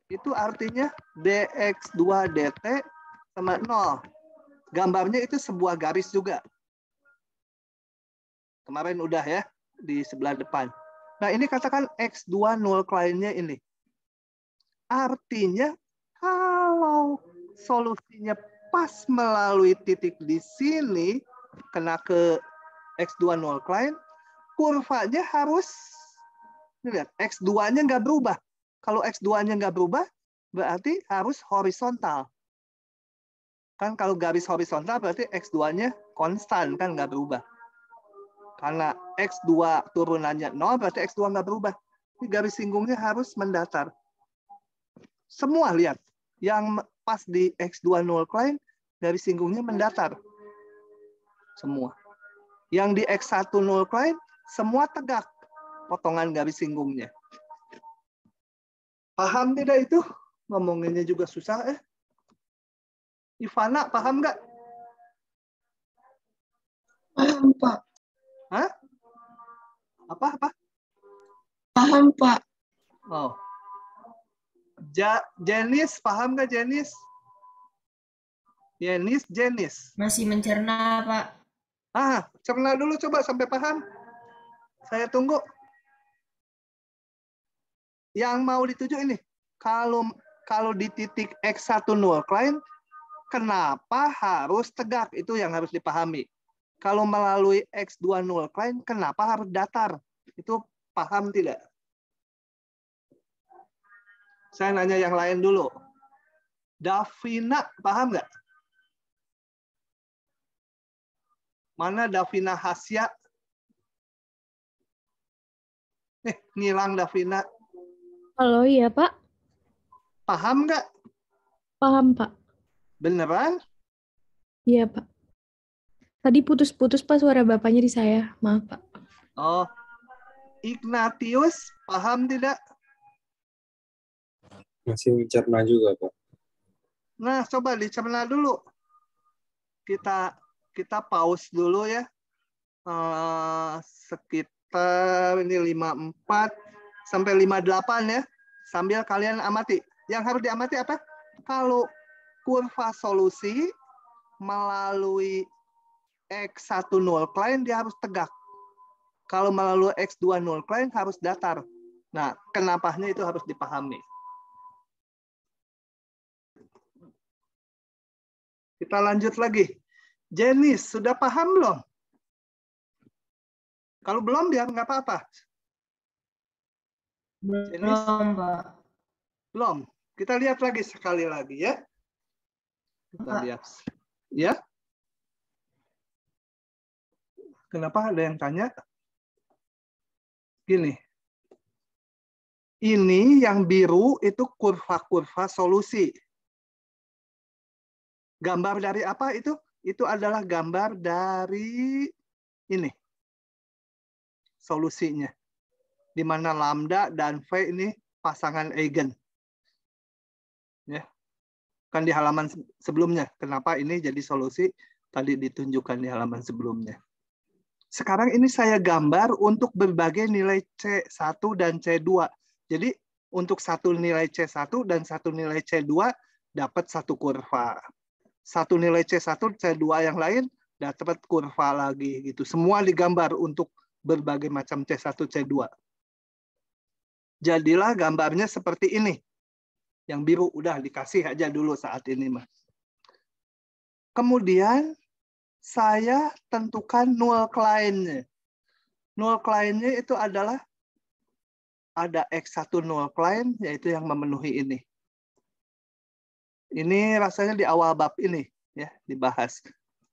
Itu artinya DX2 DT sama 0. Gambarnya itu sebuah garis juga. Kemarin udah ya di sebelah depan. Nah, ini katakan X2 0 client-nya ini. Artinya kalau solusinya pas melalui titik di sini kena ke X2 0 client, kurvanya harus lihat X2-nya nggak berubah. Kalau X2-nya nggak berubah, berarti harus horizontal. Kan kalau garis horizontal berarti X2-nya konstan, kan nggak berubah. Karena X2 turunannya 0, berarti X2 nggak berubah. Ini garis singgungnya harus mendatar. Semua lihat. Yang pas di X2 0 client, garis singgungnya mendatar. Semua. Yang di X1 0 client, semua tegak. Potongan garis singgungnya. Paham tidak itu? Ngomonginnya juga susah Ivana, paham nggak? Paham, Pak. Hah? Apa? Paham, Pak. Oh. Jenis, paham nggak Jenis? Jenis. Masih mencerna, Pak. Cerna dulu coba sampai paham. Saya tunggu. Yang mau dituju ini. Kalau di titik X1 0 client, kenapa harus tegak? Itu yang harus dipahami. Kalau melalui X2 0 client, kenapa harus datar? Itu paham tidak? Saya nanya yang lain dulu. Davina, paham nggak? Mana Davina Hasya? Ngilang Davina. Halo, iya Pak. Paham nggak? Paham Pak. Beneran? Iya Pak. Tadi putus-putus Pak suara Bapaknya di saya. Maaf Pak. Oh, Ignatius, paham tidak? Masih mencerna juga, Pak. Nah, coba dicerna dulu. Kita pause dulu ya. Sekitar ini 54 sampai 58 ya. Sambil kalian amati. Yang harus diamati apa? Kalau kurva solusi melalui X1 0 client dia harus tegak. Kalau melalui X2 0 client harus datar. Nah, kenapanya itu harus dipahami. Kita lanjut lagi. Jenis, sudah paham belum? Kalau belum, biar nggak apa-apa. Belum, Pak. Belum. Kita lihat lagi sekali lagi ya. Kita lihat. Ya. Kenapa ada yang tanya? Gini. Ini yang biru itu kurva-kurva solusi. Gambar dari apa itu? Itu adalah gambar dari ini. Solusinya. Di mana lambda dan V ini pasangan eigen. Ya. Kan di halaman sebelumnya. Kenapa ini jadi solusi? Tadi ditunjukkan di halaman sebelumnya. Sekarang ini saya gambar untuk berbagai nilai C1 dan C2. Jadi untuk satu nilai C1 dan satu nilai C2 dapat satu kurva. Satu nilai C1, C2 yang lain dapat kurva lagi gitu. Semua digambar untuk berbagai macam C1, C2. Jadilah gambarnya seperti ini. Yang biru udah dikasih aja dulu saat ini, Mas. Kemudian saya tentukan null client-nya. Null client-nya itu adalah ada X1 null client, yaitu yang memenuhi ini. Ini rasanya di awal bab ini ya dibahas.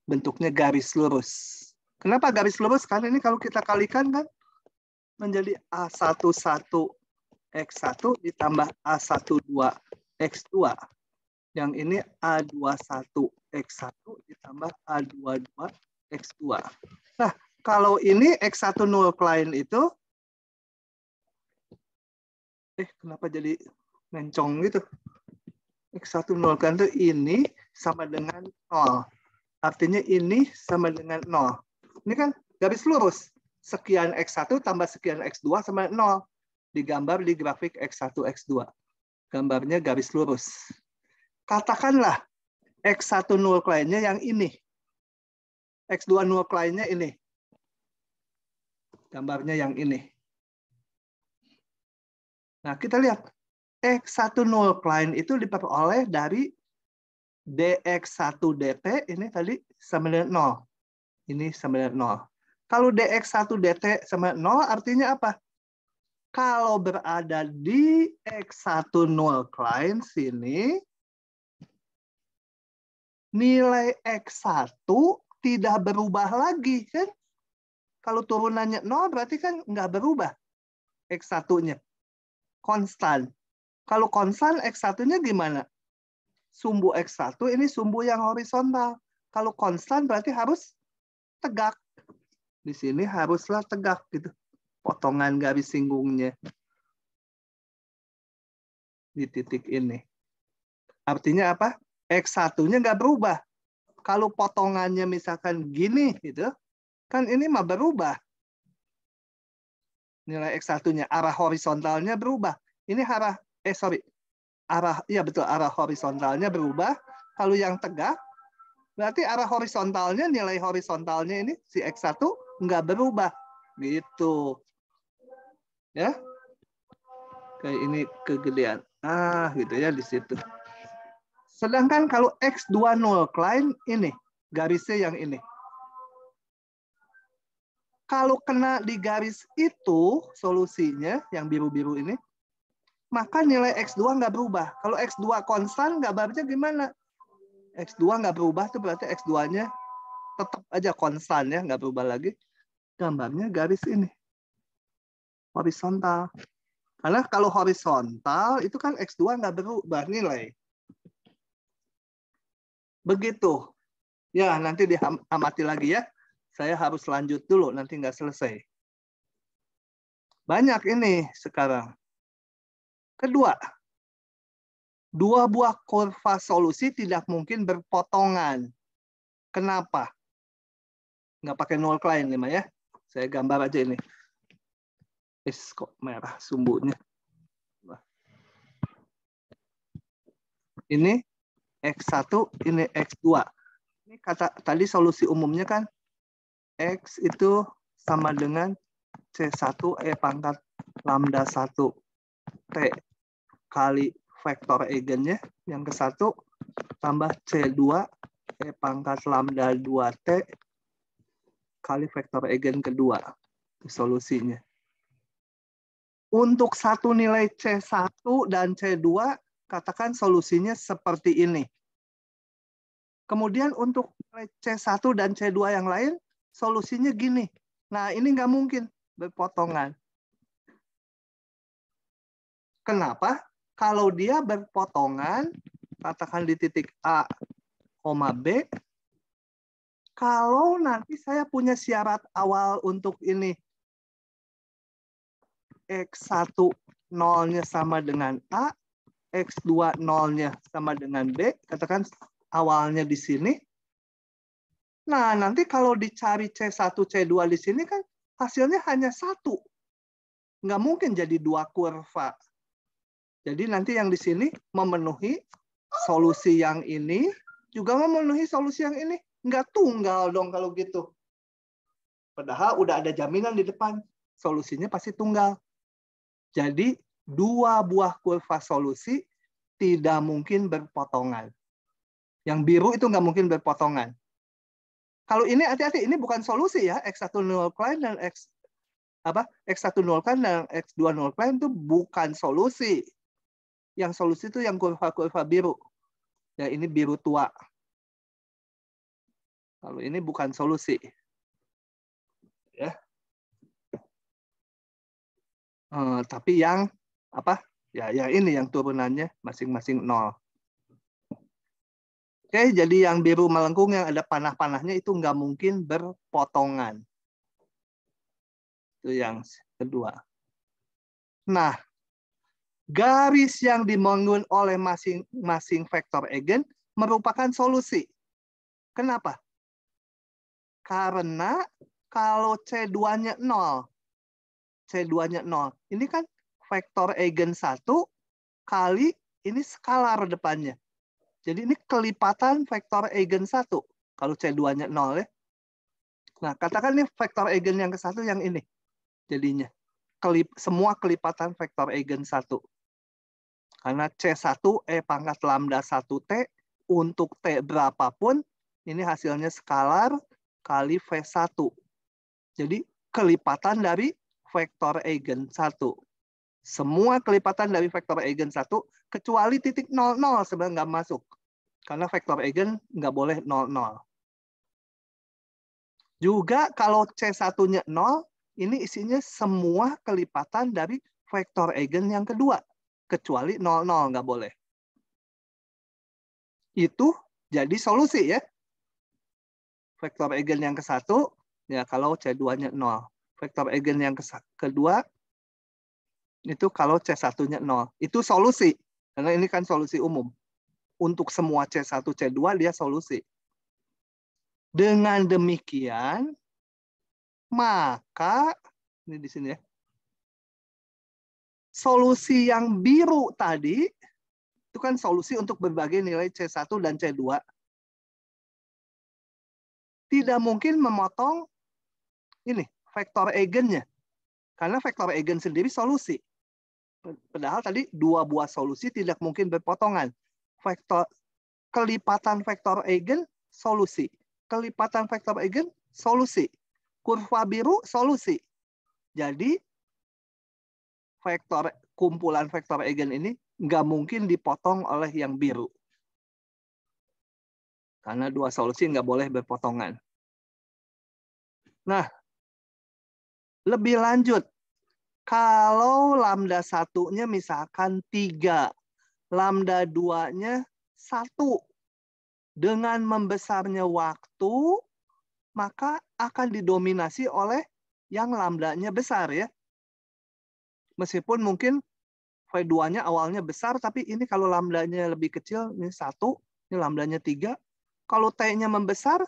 Bentuknya garis lurus. Kenapa garis lurus? Karena ini kalau kita kalikan kan menjadi A11 X1 ditambah A12 X2. Yang ini A21 X1 ditambah A22 X2. Nah, kalau ini X1 null client itu kenapa jadi mencong gitu? X1 null client itu ini sama dengan 0. Artinya ini sama dengan 0. Ini kan garis lurus. Sekian X1 tambah sekian X2 sama 0. Digambar di grafik X1, X2. Gambarnya garis lurus. Katakanlah X1 null client-nya yang ini. X2 null client-nya ini. Gambarnya yang ini. Nah, kita lihat. X1 null client itu diperoleh dari dx1 dt ini tadi sama dengan 0. Ini sama dengan 0. Kalau dx1 dt sama 0 artinya apa? Kalau berada di X1 null client sini, nilai X1 tidak berubah lagi, kan? Kalau turunannya 0 berarti kan nggak berubah X1-nya. Konstan. Kalau konstan X1-nya gimana? Sumbu X1 ini sumbu yang horizontal. Kalau konstan berarti harus tegak. Di sini haruslah tegak gitu. Potongan garis singgungnya. Di titik ini. Artinya apa? X1-nya nggak berubah. Kalau potongannya misalkan gini, gitu, kan ini mah berubah. Nilai X1-nya, arah horizontalnya berubah. Ini arah horizontalnya berubah. Kalau yang tegak, berarti arah horizontalnya, nilai horizontalnya ini, si X1 nggak berubah. Gitu. Ya. Kayak ini kegedean. Gitu ya di situ. Sedangkan kalau X2 null client ini, garisnya yang ini. Kalau kena di garis itu, solusinya yang biru-biru ini, maka nilai X2 nggak berubah. Kalau X2 konstan, gambarnya gimana? X2 nggak berubah, itu berarti X2-nya tetap aja konstan ya, nggak berubah lagi. Gambarnya garis ini. Horizontal. Karena kalau horizontal, itu kan X2 nggak berubah nilai. Begitu. Ya, nanti diamati lagi ya. Saya harus lanjut dulu, nanti nggak selesai. Banyak ini sekarang. Kedua, dua buah kurva solusi tidak mungkin berpotongan. Kenapa? Nggak pakai null client ya. Saya gambar aja ini. Kok merah sumbunya. Ini X1, ini X2. Ini tadi solusi umumnya kan X itu sama dengan C1 E pangkat lambda 1 T kali vektor eigennya yang ke 1 tambah C2 E pangkat lambda 2T kali vektor eigen kedua. Itu solusinya. Untuk satu nilai C1 dan C2, katakan solusinya seperti ini. Kemudian untuk nilai C1 dan C2 yang lain, solusinya gini. Nah, ini nggak mungkin berpotongan. Kenapa? Kalau dia berpotongan, katakan di titik A, B. Kalau nanti saya punya syarat awal untuk ini. X1 nolnya sama dengan A, X2 nolnya sama dengan B. Katakan awalnya di sini. Nah, nanti kalau dicari C1, C2 di sini kan hasilnya hanya 1. Nggak mungkin jadi 2 kurva. Jadi nanti yang di sini memenuhi solusi yang ini, juga memenuhi solusi yang ini. Nggak tunggal dong kalau gitu. Padahal udah ada jaminan di depan. Solusinya pasti tunggal. Jadi 2 buah kurva solusi tidak mungkin berpotongan. Yang biru itu nggak mungkin berpotongan. Kalau ini hati-hati, ini bukan solusi ya. X1 null prime dan X1 null prime dan X2 null prime itu bukan solusi. Yang solusi itu yang kurva-kurva biru. Ya, ini biru tua. Kalau ini bukan solusi. Ya. Tapi yang apa? Ya, yang ini yang turunannya masing-masing 0. Oke, jadi yang biru melengkung yang ada panah-panahnya itu nggak mungkin berpotongan. Itu yang kedua. Nah, garis yang dibangun oleh masing-masing vektor eigen merupakan solusi. Kenapa? Karena kalau C2-nya 0, C2-nya 0, ini kan vektor eigen 1 kali ini skalar depannya. Jadi ini kelipatan vektor eigen 1. Kalau C2-nya 0 ya. Nah, katakan ini vektor eigen yang ke-1 yang ini. Jadinya. Semua kelipatan vektor eigen 1. Karena C1 E pangkat lambda 1T untuk T berapapun, ini hasilnya skalar kali V1. Jadi kelipatan dari vektor eigen 1. Semua kelipatan dari vektor eigen 1, kecuali titik 00 sebenarnya nggak masuk. Karena vektor eigen nggak boleh 00. Juga kalau C1-nya 0, ini isinya semua kelipatan dari vektor eigen yang kedua. Kecuali 00 nggak boleh. Itu jadi solusi ya. Vektor eigen yang ke-1, ya kalau C2-nya 0. Vektor eigen yang kedua, itu kalau C1-nya 0. Itu solusi. Karena ini kan solusi umum. Untuk semua C1, C2, dia solusi. Dengan demikian, maka, ini di sini ya, solusi yang biru tadi, itu kan solusi untuk berbagai nilai C1 dan C2. Tidak mungkin memotong ini, vektor eigennya. Karena vektor eigen sendiri solusi. Padahal tadi 2 buah solusi tidak mungkin berpotongan. Kelipatan vektor eigen, solusi. Kelipatan vektor eigen, solusi. Kurva biru, solusi. Jadi, kumpulan vektor eigen ini nggak mungkin dipotong oleh yang biru. Karena 2 solusi nggak boleh berpotongan. Nah, lebih lanjut. Kalau lambda 1-nya misalkan 3, lambda 2-nya 1. Dengan membesarnya waktu, maka akan didominasi oleh yang lambdanya besar ya. Meskipun mungkin V2-nya awalnya besar, tapi ini kalau lambdanya lebih kecil, ini 1, ini lambdanya 3. Kalau T-nya membesar,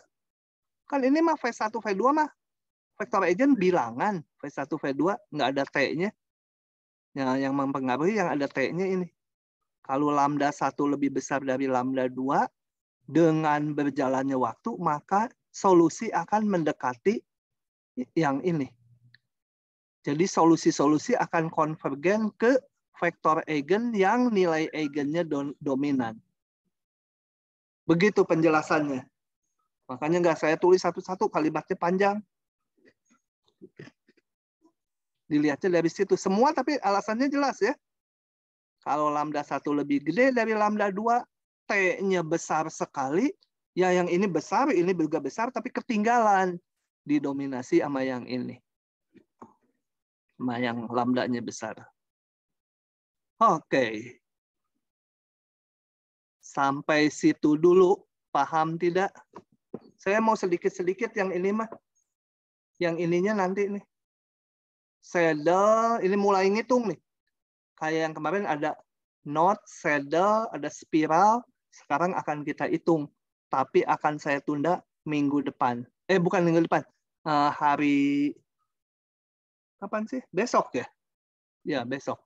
kan ini mah V1, V2 mah vektor eigen bilangan. V1, V2 nggak ada T-nya. Yang mempengaruhi yang ada T-nya ini. Kalau lambda 1 lebih besar dari lambda 2, dengan berjalannya waktu, maka solusi akan mendekati yang ini. Jadi solusi-solusi akan konvergen ke vektor eigen yang nilai eigennya dominan. Begitu penjelasannya. Makanya nggak saya tulis satu-satu, kalimatnya panjang. Dilihatnya dari situ. Semua tapi alasannya jelas ya. Kalau lambda 1 lebih gede dari lambda 2, T-nya besar sekali, ya yang ini besar, ini juga besar, tapi ketinggalan. Didominasi sama yang ini. Sama yang lambdanya besar. Oke. Sampai situ dulu Paham tidak? Saya mau sedikit-sedikit yang ini mah. Yang ininya nanti nih. Saddle, ini mulai ngitung nih. Kayak yang kemarin ada knot, saddle, ada spiral. Sekarang akan kita hitung. Tapi akan saya tunda minggu depan. Bukan minggu depan. Hari... Kapan sih? Besok ya? Ya, besok.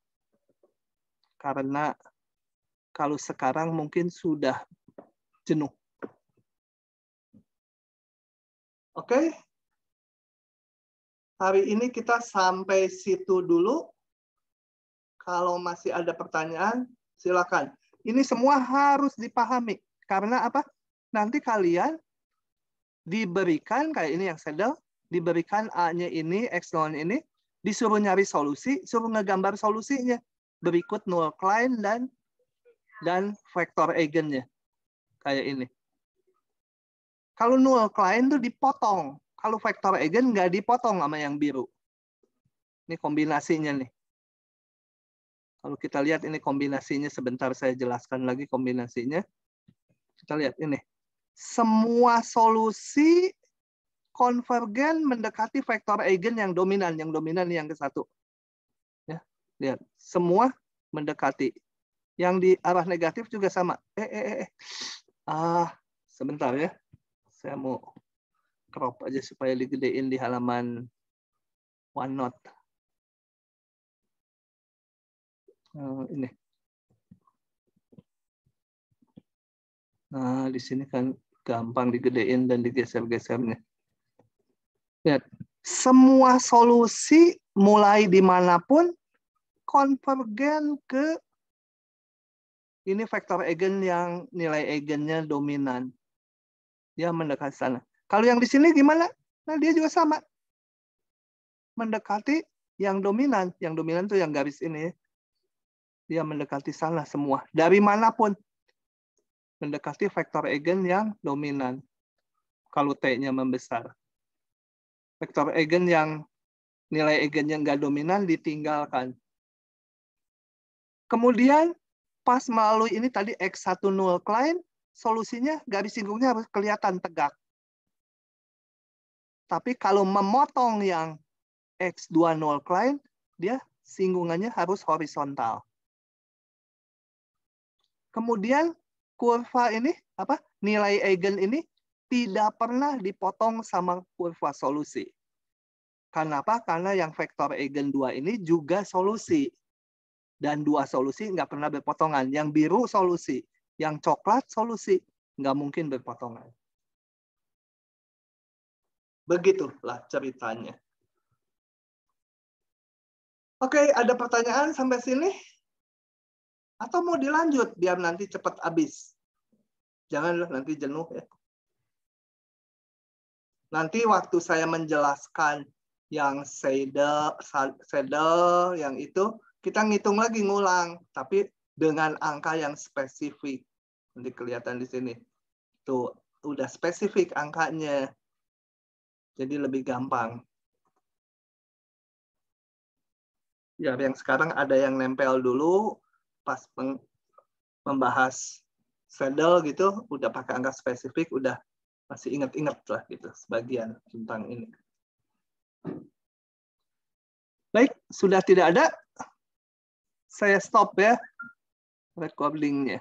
Karena kalau sekarang mungkin sudah jenuh. Oke. Hari ini kita sampai situ dulu. Kalau masih ada pertanyaan, silakan. Ini semua harus dipahami. Karena apa? Nanti kalian diberikan, kayak ini yang saddle, diberikan A-nya ini, X0 ini, disuruh nyari solusi, suruh ngegambar solusinya. Berikut null Klein dan vektor eigennya. Kayak ini. Kalau null Klein tuh dipotong. Kalau vektor eigen nggak dipotong sama yang biru. Ini kombinasinya nih. Kalau kita lihat ini kombinasinya, sebentar saya jelaskan lagi kombinasinya. Kita lihat ini. Semua solusi konvergen mendekati vektor eigen yang dominan. Yang dominan yang ke satu. Ya, lihat. Semua mendekati. Yang di arah negatif juga sama. Sebentar ya. Saya mau crop aja supaya digedein di halaman OneNote. Ini. Nah, di sini kan gampang digedein dan digeser-gesernya. Lihat, semua solusi mulai dimanapun konvergen ke ini vektor eigen yang nilai eigennya dominan. Dia mendekati sana. Kalau yang di sini gimana? Nah, dia juga sama. Mendekati yang dominan. Yang dominan tuh yang garis ini. Dia mendekati sana semua. Dari manapun. Mendekati vektor eigen yang dominan. Kalau T-nya membesar. Vektor eigen yang nilai eigennya nggak dominan ditinggalkan. Kemudian pas melalui ini tadi X1 null Klein, solusinya garis singgungnya harus kelihatan tegak. Tapi kalau memotong yang X2 null Klein, dia singgungannya harus horizontal. Kemudian kurva ini, nilai eigen ini tidak pernah dipotong sama kurva solusi. Kenapa? Karena yang vektor eigen 2 ini juga solusi. Dan dua solusi nggak pernah berpotongan. Yang biru solusi, yang coklat solusi. Nggak mungkin berpotongan. Begitulah ceritanya. Oke, ada pertanyaan sampai sini? Atau mau dilanjut biar nanti cepat habis? Jangan nanti jenuh ya. Nanti waktu saya menjelaskan yang saddle, yang itu, kita ngitung lagi ngulang. Tapi dengan angka yang spesifik. Nanti kelihatan di sini. Tuh, udah spesifik angkanya. Jadi lebih gampang. Ya, yang sekarang ada yang nempel dulu pas membahas saddle gitu, udah pakai angka spesifik, udah masih ingat-ingat lah gitu sebagian tentang ini. Baik, sudah tidak ada. Saya stop ya recording-nya.